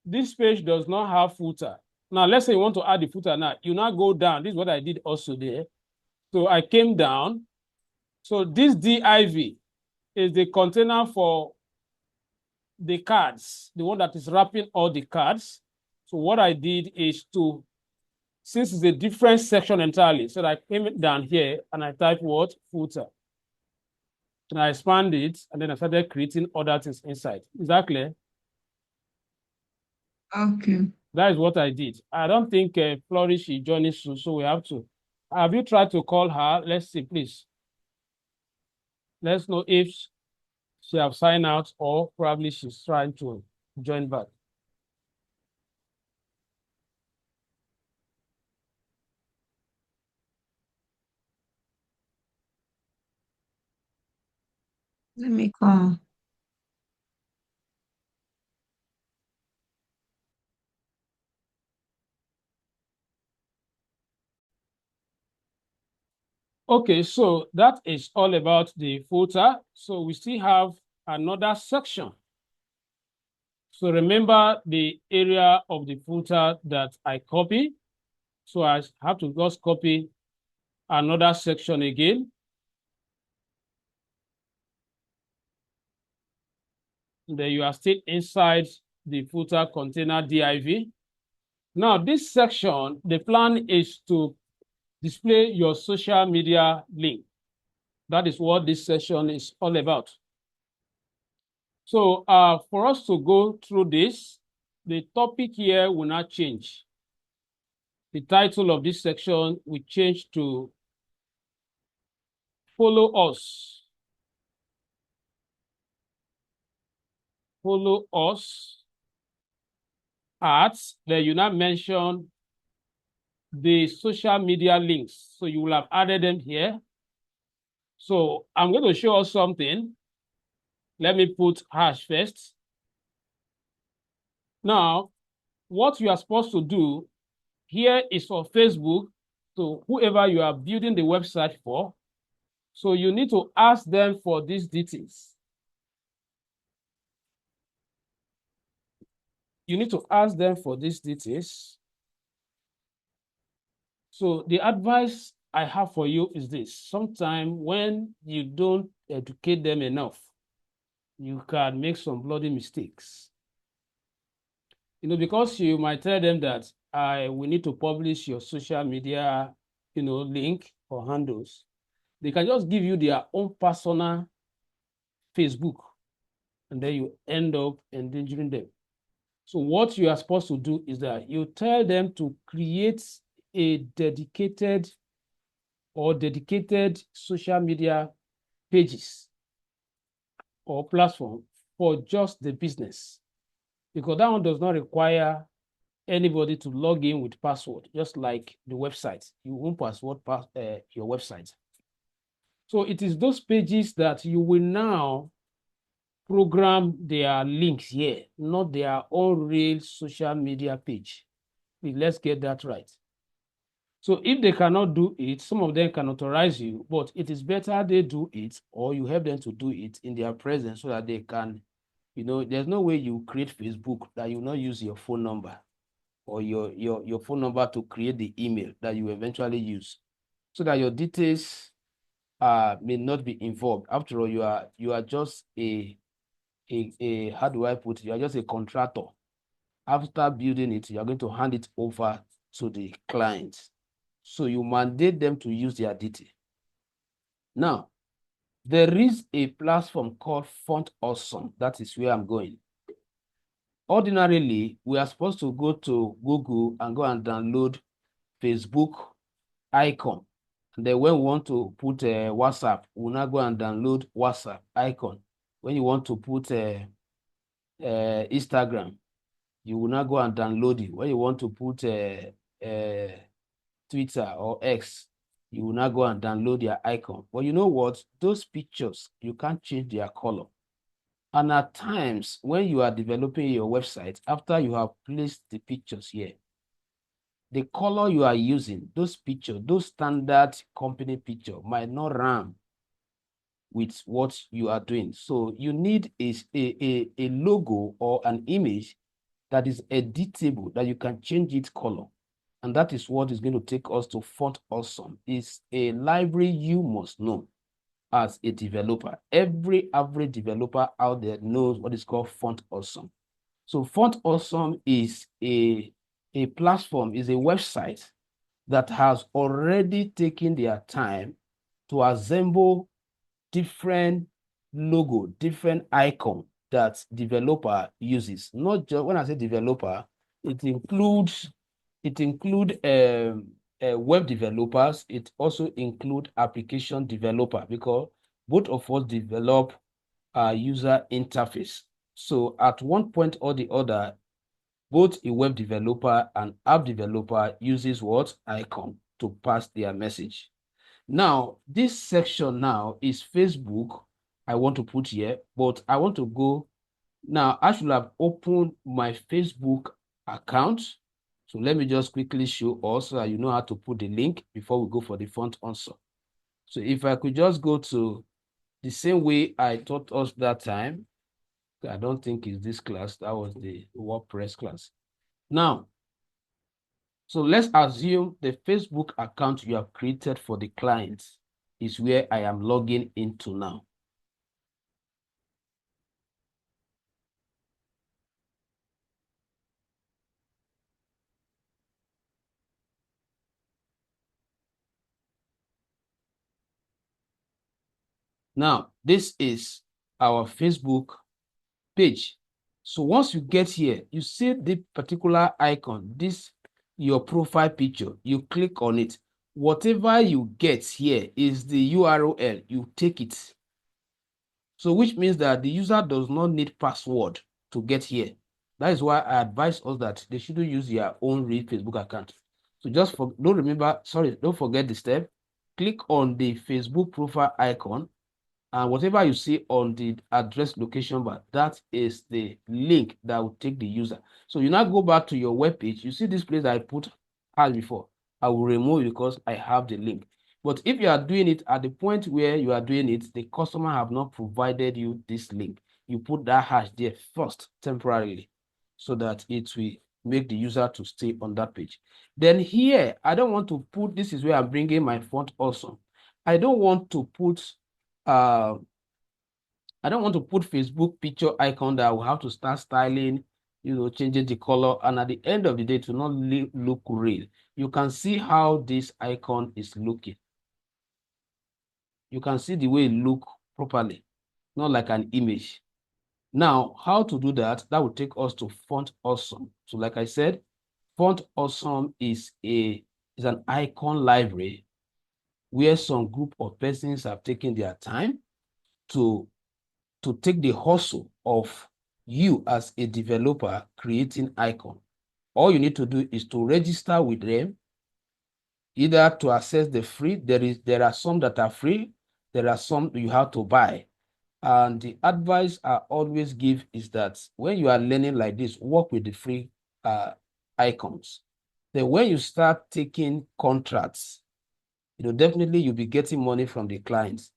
this page does not have footer. Now, let's say you want to add the footer now. You now go down. This is what I did also there. So I came down. So this div is the container for the cards, the one that is wrapping all the cards. So what I did is to, since it's a different section entirely, so I came down here and I type what? Footer. And I expand it, and then I started creating other things inside. Is that clear? Okay. That is what I did. I don't think Flourish is joining soon, so we have to. Have you tried to call her? Let's see, please. Let's know if she have signed out or probably she's trying to join back. Let me come. Okay, so that is all about the footer. So we still have another section. So remember the area of the footer that I copy. So I have to just copy another section again. Then you are still inside the footer container div. Now this section, the plan is to display your social media link. That is what this session is all about. So for us to go through this, the topic here will not change. The title of this section will change to Follow Us. Follow us at, then you now mention the social media links. So you will have added them here. So I'm going to show us something. Let me put hash first. Now, what you are supposed to do here is for Facebook, so whoever you are building the website for. So you need to ask them for these details. You need to ask them for these details. So the advice I have for you is this. Sometimes when you don't educate them enough, you can make some bloody mistakes. You know, because you might tell them that we need to publish your social media, link or handles. They can just give you their own personal Facebook, and then you end up endangering them. So what you are supposed to do is that you tell them to create a dedicated social media pages or platform for just the business, because that one does not require anybody to log in with password, just like the website. You won't password your website. So it is those pages that you will now program their links here, not their own real social media page. Let's get that right. So if they cannot do it, some of them can authorize you, but it is better they do it or you help them to do it in their presence so that they can, there's no way you create Facebook that you not use your phone number or your phone number to create the email that you eventually use, so that your details may not be involved. After all, you are just how do I put it? You are just a contractor. After building it, you are going to hand it over to the client. So you mandate them to use their detail. Now, there is a platform called Font Awesome. That is where I'm going. Ordinarily, we are supposed to go to Google and go and download Facebook icon. And then when we want to put WhatsApp, we'll now go and download WhatsApp icon. When you want to put Instagram, you will now go and download it. When you want to put Twitter or X, you will now go and download their icon. But you know what? Those pictures, you can't change their color. And at times, when you are developing your website, after you have placed the pictures here, the color you are using, those pictures, those standard company picture might not rhyme with what you are doing. So you need a logo or an image that is editable, that you can change its color. And that is what is going to take us to Font Awesome. It's a library you must know as a developer. Every average developer out there knows what is called Font Awesome. So Font Awesome is a platform, is a website that has already taken their time to assemble different logo, different icon that developer uses. Not just when I say developer, it includes web developers. It also include application developer, because both of us develop user interface. So at one point or the other, both a web developer and app developer uses what icon to pass their message. Now, this section now is Facebook. I want to put here, but I want to go now. I should have opened my Facebook account. So let me just quickly show us so that you know how to put the link before we go for the Font Awesome. So if I could just go to the same way I taught us that time. I don't think it's this class. That was the WordPress class. Now, so let's assume the Facebook account you have created for the client is where I am logging into now. Now, this is our Facebook page. So once you get here, you see the particular icon, this your profile picture, you click on it. Whatever you get here is the URL, you take it. So which means that the user does not need password to get here. That is why I advise us that they shouldn't use their own real Facebook account. So just don't forget the step. Click on the Facebook profile icon, and whatever you see on the address location bar, that is the link that will take the user. So you now go back to your web page. You see this place that I put as before. I will remove it because I have the link. But if you are doing it at the point where you are doing it, the customer have not provided you this link. You put that hash there first temporarily so that it will make the user to stay on that page. Then here, I don't want to put, this is where I'm bringing my Font Awesome. I don't want to put Facebook picture icon that I will have to start styling, changing the color, and at the end of the day, to not look real. You can see how this icon is looking. You can see the way it look properly, not like an image. Now, how to do that? That will take us to Font Awesome. So like I said, Font Awesome is an icon library where some group of persons have taken their time to take the hustle of you as a developer creating icon. All you need to do is to register with them, either to access the free. There are some that are free. There are some you have to buy. And the advice I always give is that when you are learning like this, work with the free icons. Then when you start taking contracts, definitely you'll be getting money from the clients.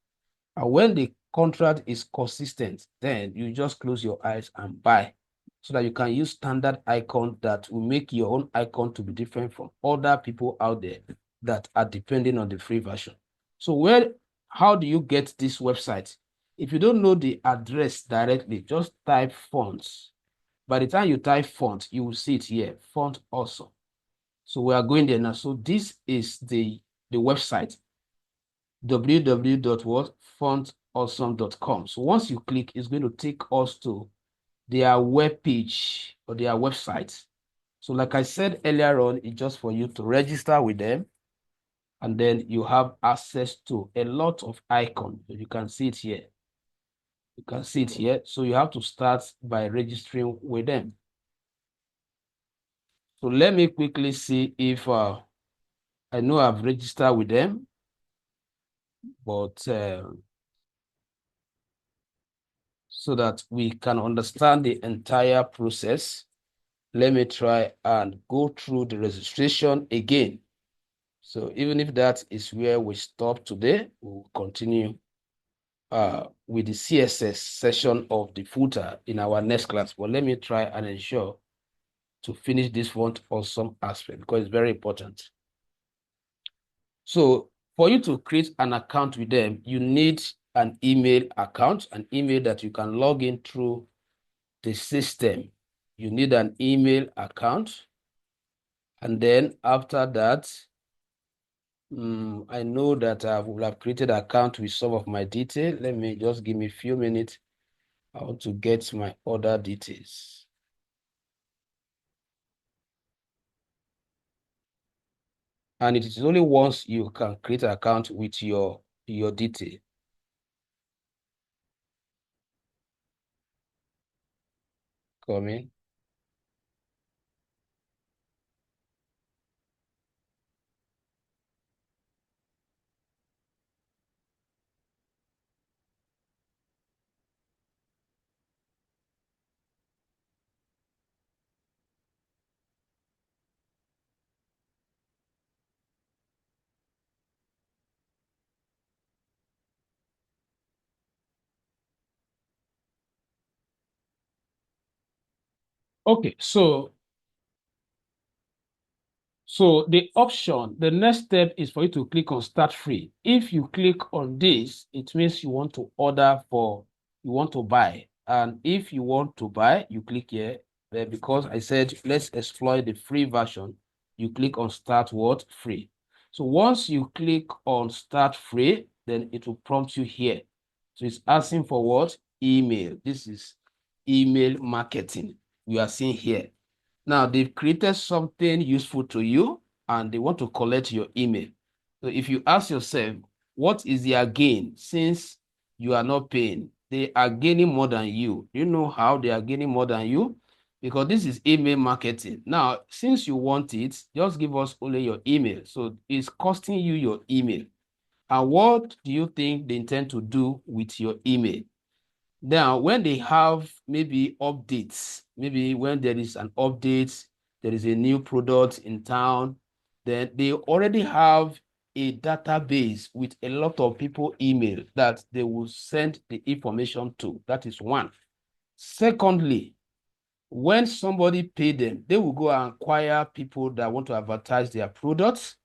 And when the contract is consistent, then you just close your eyes and buy, so that you can use standard icon that will make your own icon to be different from other people out there that are depending on the free version. So how do you get this website? If you don't know the address directly, just type fonts. By the time you type font, you will see it here, Font Awesome. So we are going there now. So this is the website, www.fontawesome.com. So once you click, it's going to take us to their web page or their website. So like I said earlier on, it's just for you to register with them, and then you have access to a lot of icons. You can see it here. You can see it here. So you have to start by registering with them. So let me quickly see if I know I've registered with them, but so that we can understand the entire process, let me try and go through the registration again. So even if that is where we stop today, we'll continue with the CSS session of the footer in our next class. But let me try and ensure to finish this font on some aspect because it's very important. So for you to create an account with them, you need an email account, an email that you can log in through the system. You need an email account. And then after that, I know that I will have created an account with some of my details. Let me just give me a few minutes. I want to get my other details. And it is only once you can create an account with your detail. Come in. Okay, so the next step is for you to click on Start Free. If you click on this, it means you want to you want to buy. And if you want to buy, you click here. Because I said, let's explore the free version, you click on Start What? Free. So once you click on Start Free, then it will prompt you here. So it's asking for what? Email. This is email marketing you are seeing here. Now, they've created something useful to you and they want to collect your email. So if you ask yourself, what is their gain since you are not paying? They are gaining more than you. You know how they are gaining more than you? Because this is email marketing. Now, since you want it, just give us only your email. So it's costing you your email. And what do you think they intend to do with your email? Now, when they have maybe updates, maybe when there is an update, there is a new product in town, then they already have a database with a lot of people email that they will send the information to. That is one. Secondly, when somebody pay them, they will go and acquire people that want to advertise their products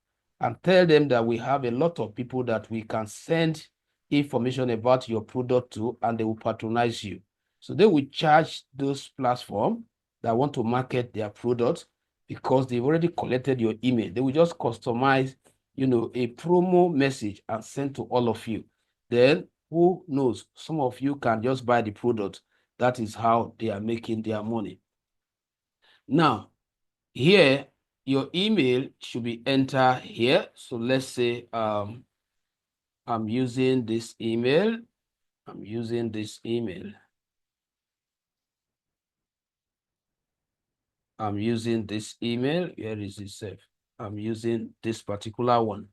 and tell them that we have a lot of people that we can send information about your product to, and they will patronize you. So they will charge those platforms that want to market their products because they've already collected your email. They will just customize, a promo message and send to all of you. Then who knows, some of you can just buy the product. That is how they are making their money. Now, here, your email should be entered here. So let's say I'm using this email. I'm using this email. I'm using this email. Where is it safe? I'm using this particular one.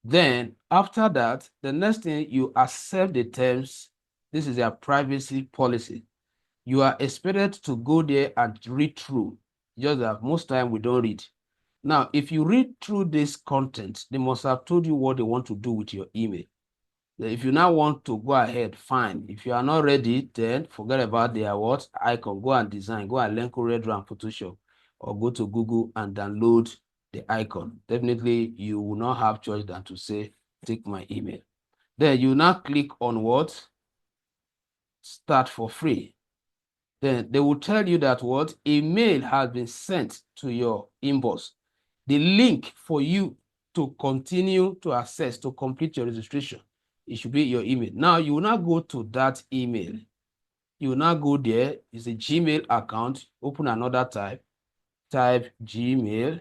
Then after that, the next thing, you accept the terms. This is their privacy policy. You are expected to go there and read through. Just that most time we don't read. Now, if you read through this content, they must have told you what they want to do with your email. If you now want to go ahead, fine. If you are not ready, then forget about their what icon. Go and design. Go and learn CorelDRAW and Photoshop, or go to Google and download the icon. Definitely, you will not have choice than to say, take my email. Then you now click on what? Start for free. Then they will tell you that what? A mail has been sent to your inbox. The link for you to continue to access, to complete your registration, it should be your email. Now, you will not go to that email. You will not go there. It's a Gmail account. Open another type Gmail.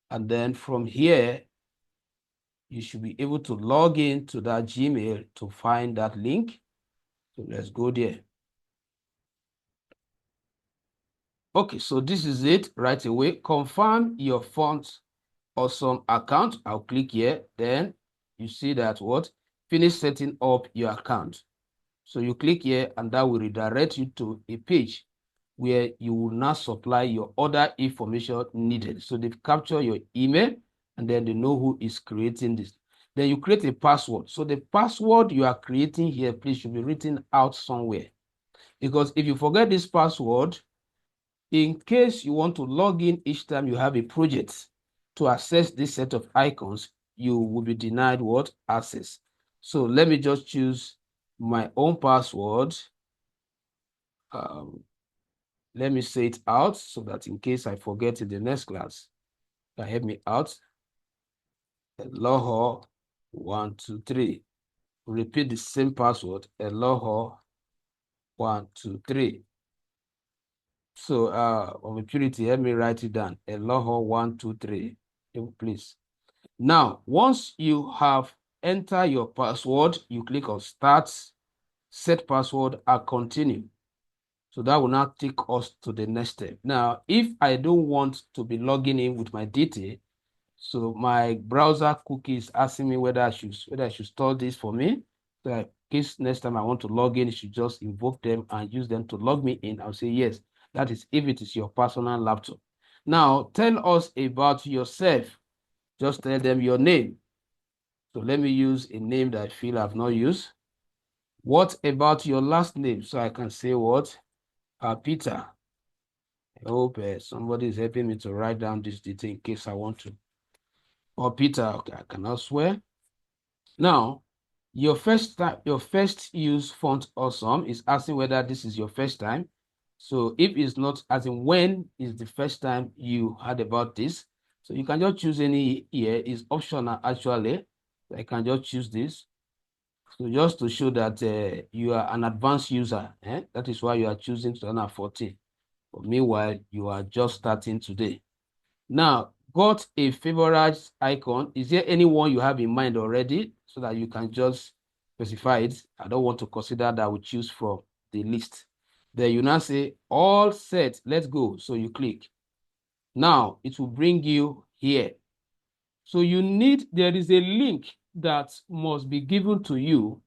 And then from here, you should be able to log in to that Gmail to find that link. So let's go there. Okay, so this is it right away. Confirm your Font Awesome account. I'll click here. Then you see that what? Finish setting up your account. So you click here and that will redirect you to a page where you will now supply your other information needed. So they've captured your email and then they know who is creating this. Then you create a password. So the password you are creating here, please, should be written out somewhere. Because if you forget this password, in case you want to log in each time you have a project to access this set of icons, you will be denied what? Access. So let me just choose my own password. Let me say it out so that in case I forget in the next class, can help me out. Eloho 123. Repeat the same password. Eloho 123. So on Purity, help me write it down. Eloho 123. Please. Now, once you have entered your password, you click on Start, Set Password, and Continue. So that will now take us to the next step. Now, if I don't want to be logging in with my detail, so my browser cookie is asking me whether I should store this for me. So in case next time I want to log in, you should just invoke them and use them to log me in. I'll say yes. That is if it is your personal laptop. Now, tell us about yourself. Just tell them your name. So let me use a name that I feel I've not used. What about your last name? So I can say what? Peter. I hope somebody is helping me to write down this detail in case I want to. Or Peter, okay, I cannot swear. Now, your first use font awesome is asking whether this is your first time. So if it's not, as in when is the first time you heard about this? So you can just choose any year. It's optional actually. I can just choose this. So just to show that you are an advanced user, that is why you are choosing 2014. But meanwhile, you are just starting today. Now, got a favorite icon. Is there anyone you have in mind already so that you can just specify it? I don't want to consider that we choose from the list. Then you now say, all set, let's go. So you click. Now, it will bring you here. So there is a link that must be given to you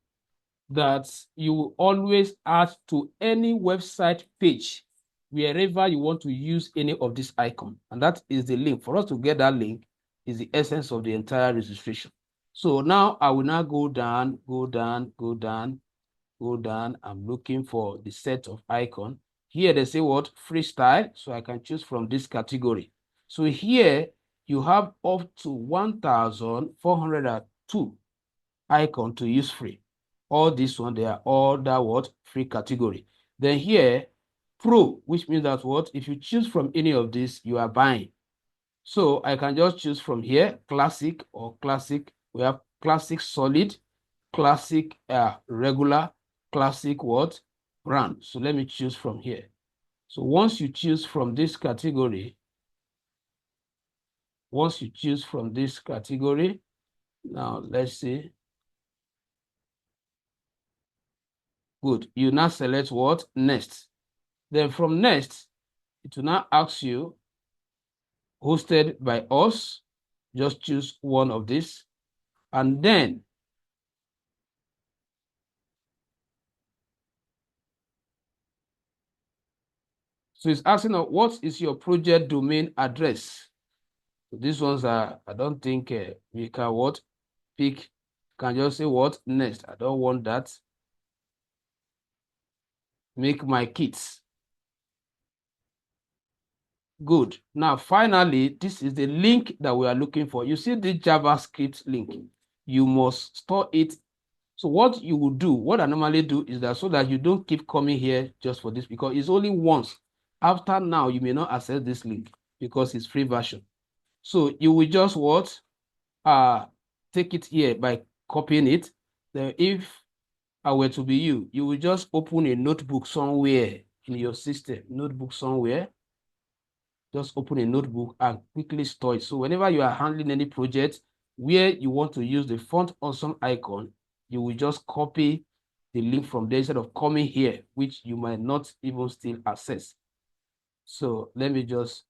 that you will always add to any website page wherever you want to use any of this icon. And that is the link. For us to get that link is the essence of the entire registration. So now I will now go down, go down, go down, go down. I'm looking for the set of icon. Here they say what? Freestyle. So I can choose from this category. So here you have up to 1,402 icon to use free. All this one, they are all that what? Free category. Then here, pro, which means that what? If you choose from any of these, you are buying. So I can just choose from here, classic or classic. We have classic solid, classic regular, classic what? Brand. So let me choose from here. So once you choose from this category, now let's see. Good. You now select what? Next. Then from next, it will now ask you, hosted by us. Just choose one of these. And then so it's asking what is your project domain address? So these ones are, I don't think we can what? Pick, can just say what? Next. I don't want that. Make my kits. Good. Now, finally, this is the link that we are looking for. You see the JavaScript link. You must store it. So what you will do, what I normally do is that so that you don't keep coming here just for this, because it's only once. After now, you may not access this link because it's free version. So you will just what? Take it here by copying it. Then if I were to be you, you will just open a notebook somewhere in your system, just open a notebook and quickly store it. So whenever you are handling any project where you want to use the font awesome icon, you will just copy the link from there instead of coming here, which you might not even still access. So let me just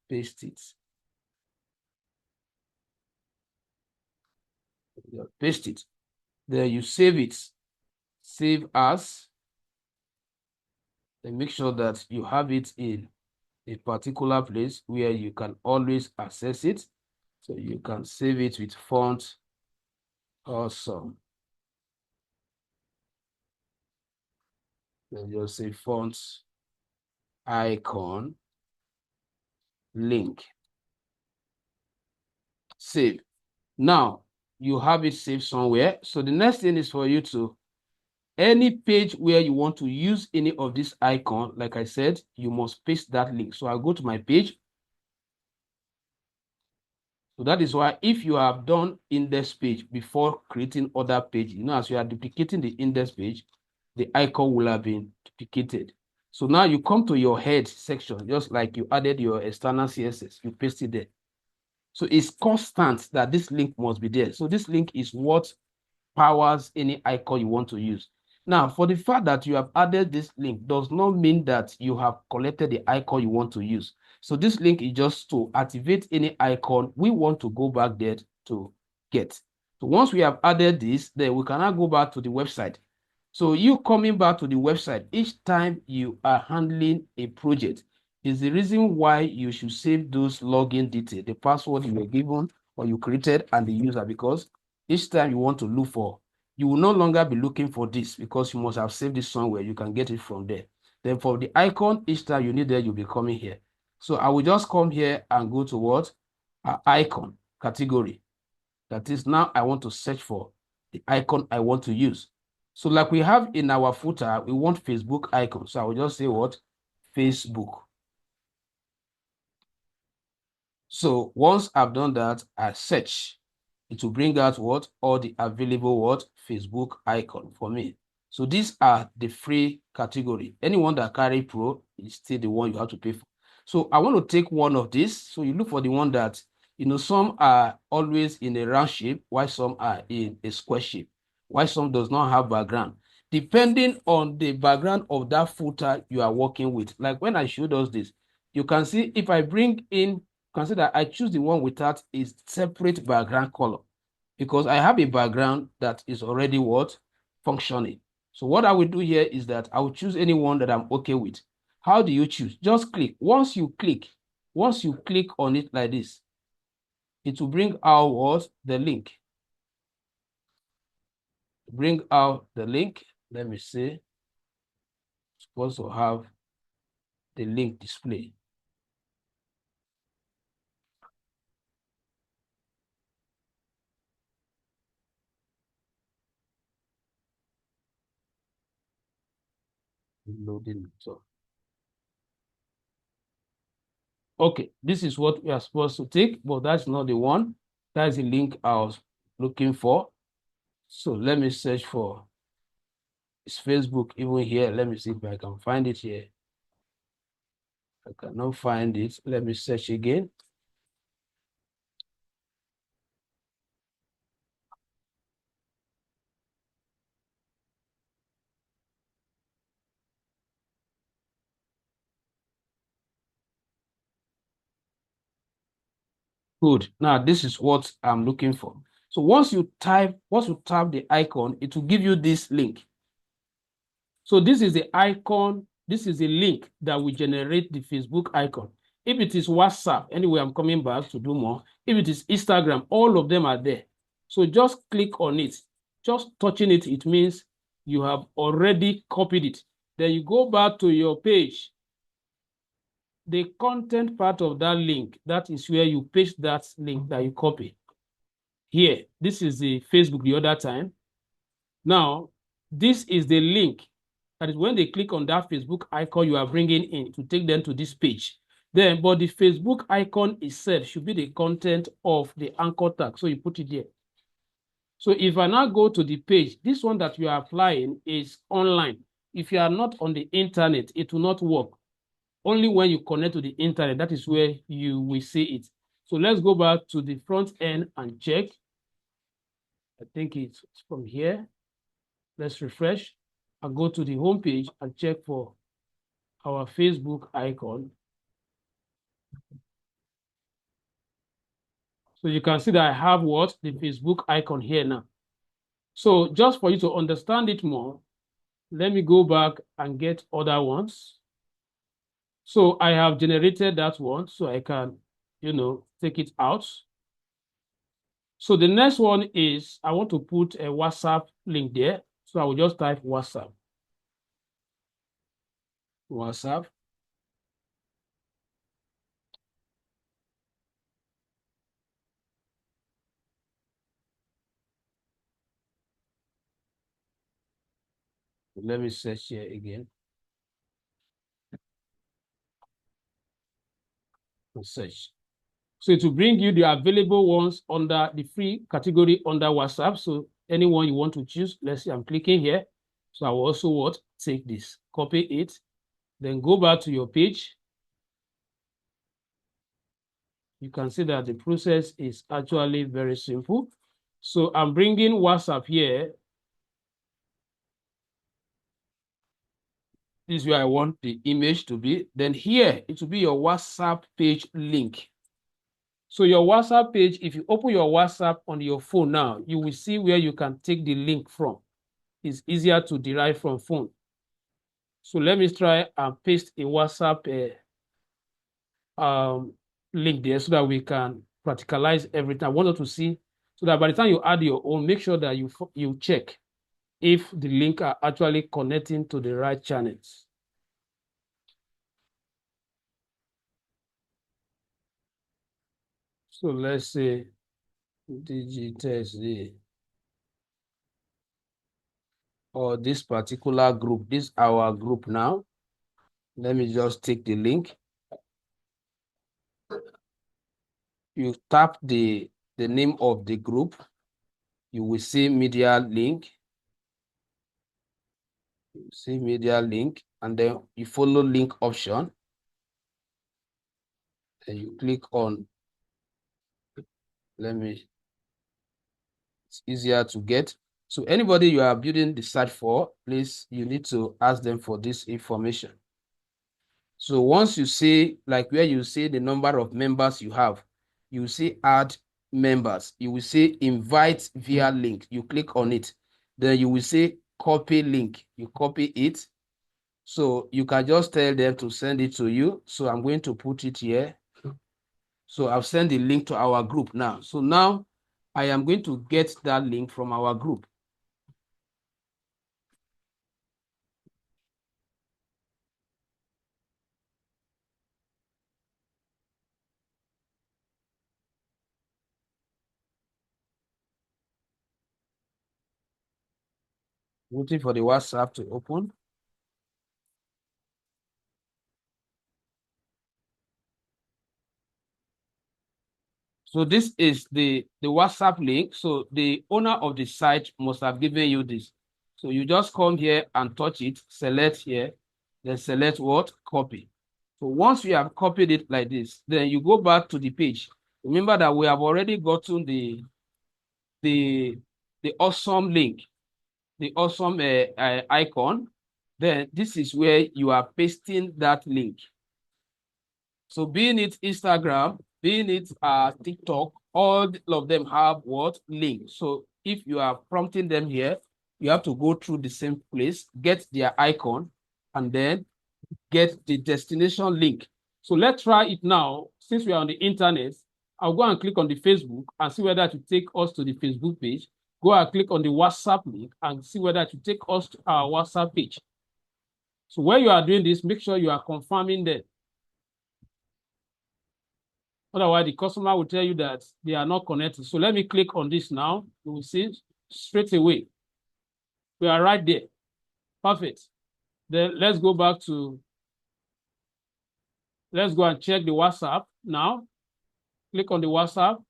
paste it. Paste it. Then you save it. Save as. Then make sure that you have it in a particular place where you can always access it. So you can save it with font awesome. Then just say fonts icon link. Save. Now you have it saved somewhere. So the next thing is for you to, any page where you want to use any of this icon, like I said, you must paste that link. So I'll go to my page. So that is why if you have done index page before creating other page, you know, as you are duplicating the index page, the icon will have been duplicated. So now you come to your head section, just like you added your external CSS, you paste it there. So it's constant that this link must be there. So this link is what powers any icon you want to use. Now, for the fact that you have added this link does not mean that you have collected the icon you want to use. So this link is just to activate any icon we want to go back there to get. So once we have added this, then we can now go back to the website. So you coming back to the website each time you are handling a project is the reason why you should save those login details, the password you were given or you created and the user, because each time you want to look for, you will no longer be looking for this because you must have saved this somewhere. You can get it from there. Then for the icon, each time you need there, you'll be coming here. So I will just come here and go to what? Icon category. That is, now I want to search for the icon I want to use. So like we have in our footer, we want Facebook icon. So I will just say what? Facebook. So once I've done that, I search. It will bring out what? All the available what? Facebook icon for me. So these are the free category. Anyone that carry pro is still the one you have to pay for. So I want to take one of these. So you look for the one that, you know, some are always in a round shape, while some are in a square shape, while some does not have background. Depending on the background of that footer you are working with. Like when I showed us this, you can see if I bring in, consider I choose the one without a separate background color because I have a background that is already what? Functioning. So what I will do here is that I will choose any one that I'm okay with. How do you choose? Just click. Once you click on it like this, it will bring out what? The link. Bring out the link. Let me see. It's supposed to have the link display. Loading. So okay, this is what we are supposed to take, but that's not the one. That's the link I was looking for. So let me search for, it's Facebook even here. Let me see if I can find it here. I cannot find it. Let me search again. Good. Now this is what I'm looking for. So once you tap the icon, it will give you this link. So this is the icon. This is the link that will generate the Facebook icon. If it is WhatsApp, anyway, I'm coming back to do more. If it is Instagram, all of them are there. So just click on it. Just touching it, it means you have already copied it. Then you go back to your page. The content part of that link, that is where you paste that link that you copy. Here, this is the Facebook the other time. Now, this is the link. That is when they click on that Facebook icon you are bringing in to take them to this page. Then, but the Facebook icon itself should be the content of the anchor tag. So you put it there. So if I now go to the page, this one that you are applying is online. If you are not on the internet, it will not work. Only when you connect to the internet, that is where you will see it. So let's go back to the front end and check. I think it's from here. Let's refresh and go to the home page and check for our Facebook icon. So you can see that I have what? The Facebook icon here now. So just for you to understand it more, let me go back and get other ones. So I have generated that one, so I can, you know, take it out. So the next one is, I want to put a WhatsApp link there. So I will just type WhatsApp. WhatsApp. Let me search here again. Search. So it will bring you the available ones under the free category under WhatsApp. So anyone you want to choose, let's see, I'm clicking here. So I will also take this, copy it, then go back to your page. You can see that the process is actually very simple. So I'm bringing WhatsApp here. This is where I want the image to be. Then here, it will be your WhatsApp page link. So your WhatsApp page, if you open your WhatsApp on your phone now, you will see where you can take the link from. It's easier to derive from phone. So let me try and paste a WhatsApp link there so that we can practicalize everything. I wanted to see so that by the time you add your own, make sure that you check if the link are actually connecting to the right channels. So let's say DigiTest or this particular group, this is our group now. Let me just take the link. You tap the name of the group. You will see media link. You see media link, and then you follow link option. And you click on, it's easier to get. So anybody you are building the site for, please, you need to ask them for this information. So once you see, like where you see the number of members you have, you see add members, you will see invite via link, you click on it. Then you will see copy link, you copy it. So you can just tell them to send it to you. So I'm going to put it here. So I've sent the link to our group now. So now I am going to get that link from our group. Waiting for the WhatsApp to open. So this is the WhatsApp link. So the owner of the site must have given you this. So you just come here and touch it, select here, then select what? Copy. So once you have copied it like this, then you go back to the page. Remember that we have already gotten the awesome link, the awesome icon. Then this is where you are pasting that link. So being it Instagram, being it TikTok, all of them have what? Link. So if you are prompting them here, you have to go through the same place, get their icon, and then get the destination link. So let's try it now. Since we are on the internet, I'll go and click on the Facebook and see whether to take us to the Facebook page. Go and click on the WhatsApp link and see whether to take us to our WhatsApp page. So when you are doing this, make sure you are confirming that. Otherwise, the customer will tell you that they are not connected. So let me click on this now. You will see straight away. We are right there. Perfect. Then let's go back to, let's go and check the WhatsApp now. Click on the WhatsApp.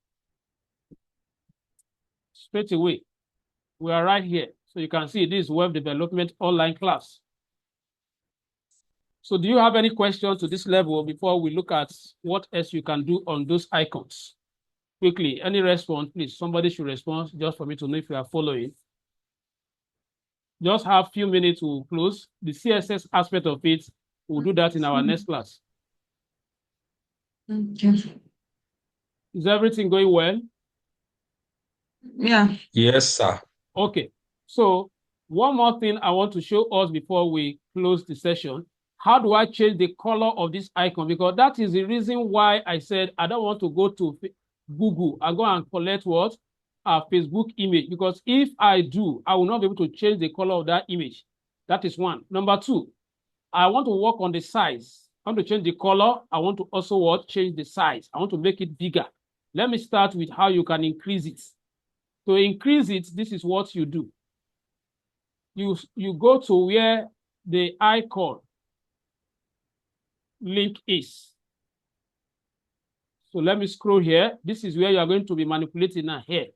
Straight away. We are right here. So you can see this web development online class. So do you have any questions to this level before we look at what else you can do on those icons? Quickly, any response, please. Somebody should respond just for me to know if you are following. Just have a few minutes to close. The CSS aspect of it, we'll do that in our next class. Okay. Is everything going well? Yeah. Yes, sir. Okay. So one more thing I want to show us before we close the session. How do I change the color of this icon? Because that is the reason why I said I don't want to go to Google. I go and collect what? A Facebook image. Because if I do, I will not be able to change the color of that image. That is one. Number two, I want to work on the size. I want to change the color. I want to also change the size. I want to make it bigger. Let me start with how you can increase it. To increase it, this is what you do. you go to where the icon link is. So let me scroll here. This is where you are going to be manipulating now here.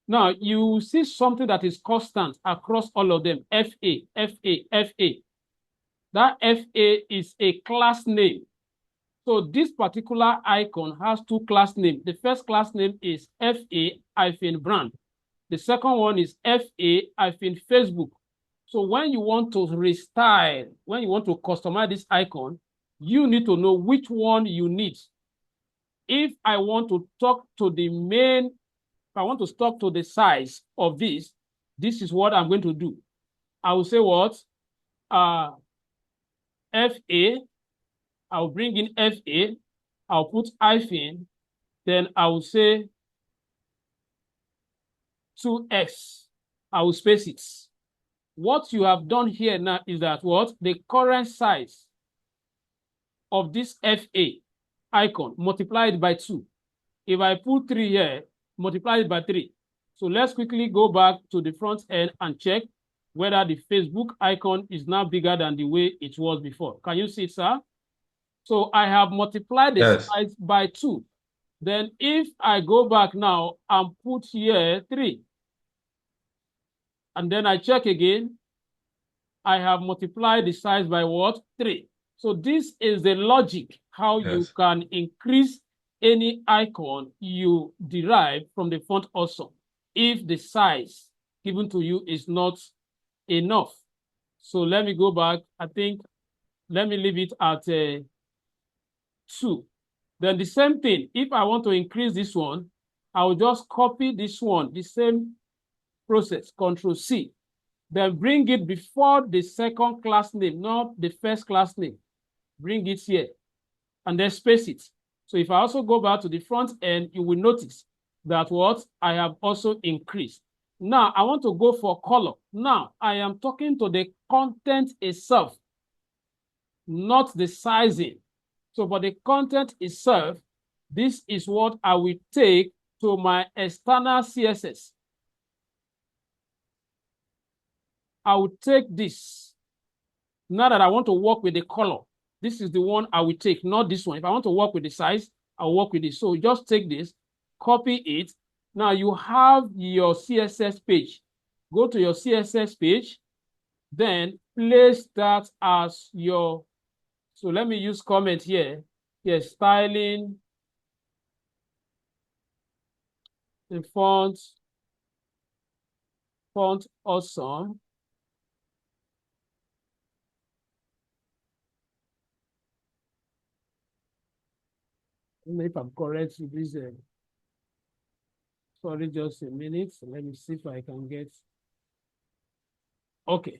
Now you see something that is constant across all of them. FA, FA, FA. That FA is a class name. So this particular icon has two class names. The first class name is FA-brand. The second one is FA-Facebook. So when you want to restyle, when you want to customize this icon, you need to know which one you need. If I want to talk to the main, if I want to talk to the size of this is what I'm going to do. I will say what? FA. I'll bring in FA. I'll put hyphen. Then I will say 2x. I will space it. What you have done here now is that what? The current size of this FA icon multiplied by 2. If I put 3 here, multiply it by 3. So let's quickly go back to the front end and check whether the Facebook icon is now bigger than the way it was before. Can you see it, sir? So I have multiplied the size by 2. Then if I go back now and put here 3, and then I check again, I have multiplied the size by what? 3. So this is the logic, how you can increase any icon you derive from the font awesome if the size given to you is not enough. So let me go back. I think, let me leave it at 2. Then the same thing, if I want to increase this one, I will just copy this one, the same process, Control C. Then bring it before the second class name, not the first class name. Bring it here and then space it. So if I also go back to the front end, you will notice that what I have also increased. Now I want to go for color. Now I am talking to the content itself, not the sizing. So for the content itself, this is what I will take to my external CSS. I will take this. Now that I want to work with the color, this is the one I will take, not this one. If I want to work with the size, I'll work with it. So just take this, copy it. Now you have your CSS page. Go to your CSS page, then place that as your, so let me use comment here. Yes, styling, the font awesome. I don't know if I'm correct with this. Sorry, just a minute. Let me see if I can get. Okay.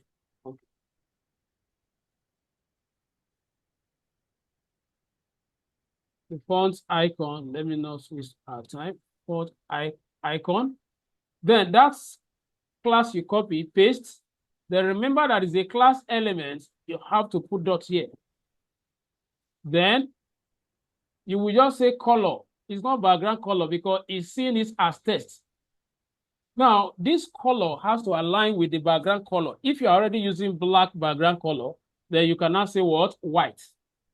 The font icon. Let me not switch our time. Font icon. Then that's class you copy, paste. Then remember that is a class element. You have to put dot here. Then you will just say color. It's not background color because it's seeing it as text. Now, this color has to align with the background color. If you're already using black background color, then you cannot say what? White.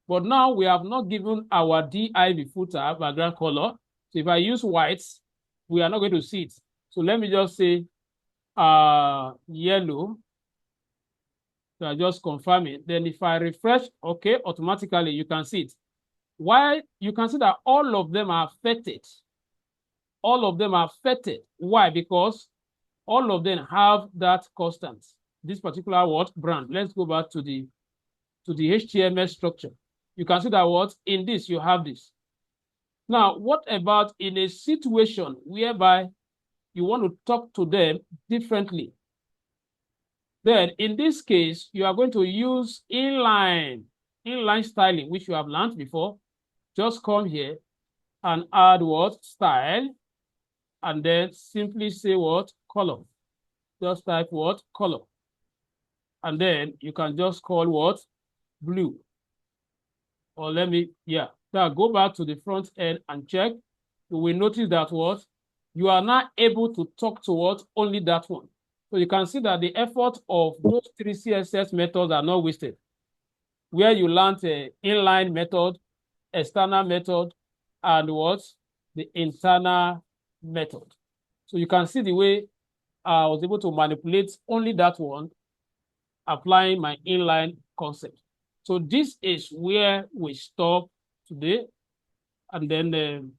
But now we have not given our div footer background color. So if I use white, we are not going to see it. So let me just say yellow. So I just confirm it. Then if I refresh, okay, automatically you can see it. Why? You can see that all of them are affected. All of them are affected. Why? Because all of them have that constant. This particular what? Brand. Let's go back to the HTML structure. You can see that what? In this, you have this. Now, what about in a situation whereby you want to talk to them differently? Then, in this case, you are going to use inline styling, which you have learned before. Just come here and add what? Style. And then simply say what? Color. Just type what? Color. And then you can just call what? Blue. Or let me, now go back to the front end and check. You will notice that what? You are not able to talk to what? Only that one. So you can see that the effort of those three CSS methods are not wasted. Where you learned a inline method, external method, and what? The internal method. So you can see the way I was able to manipulate only that one, applying my inline concept. So this is where we stop today. And then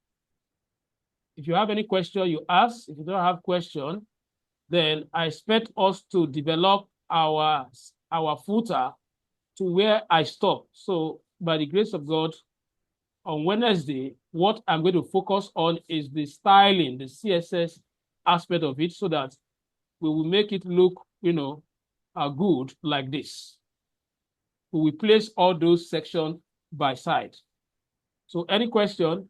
if you have any question, you ask. If you don't have question, then I expect us to develop our footer to where I stop. So by the grace of God, on Wednesday, what I'm going to focus on is the styling, the CSS aspect of it, so that we will make it look, good like this. We will place all those sections by side. So any question?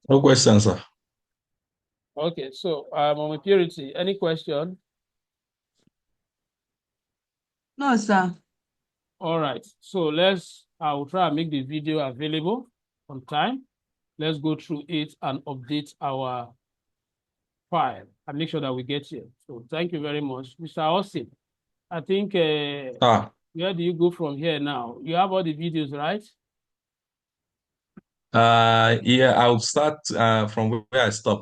No questions, sir. Okay, so on Purity, any question? No, sir. All right, so I will try and make the video available on time. Let's go through it and update our file and make sure that we get here. So thank you very much. Mr. Austin, I think, where do you go from here now? You have all the videos, right? Yeah, I'll start from where I stopped.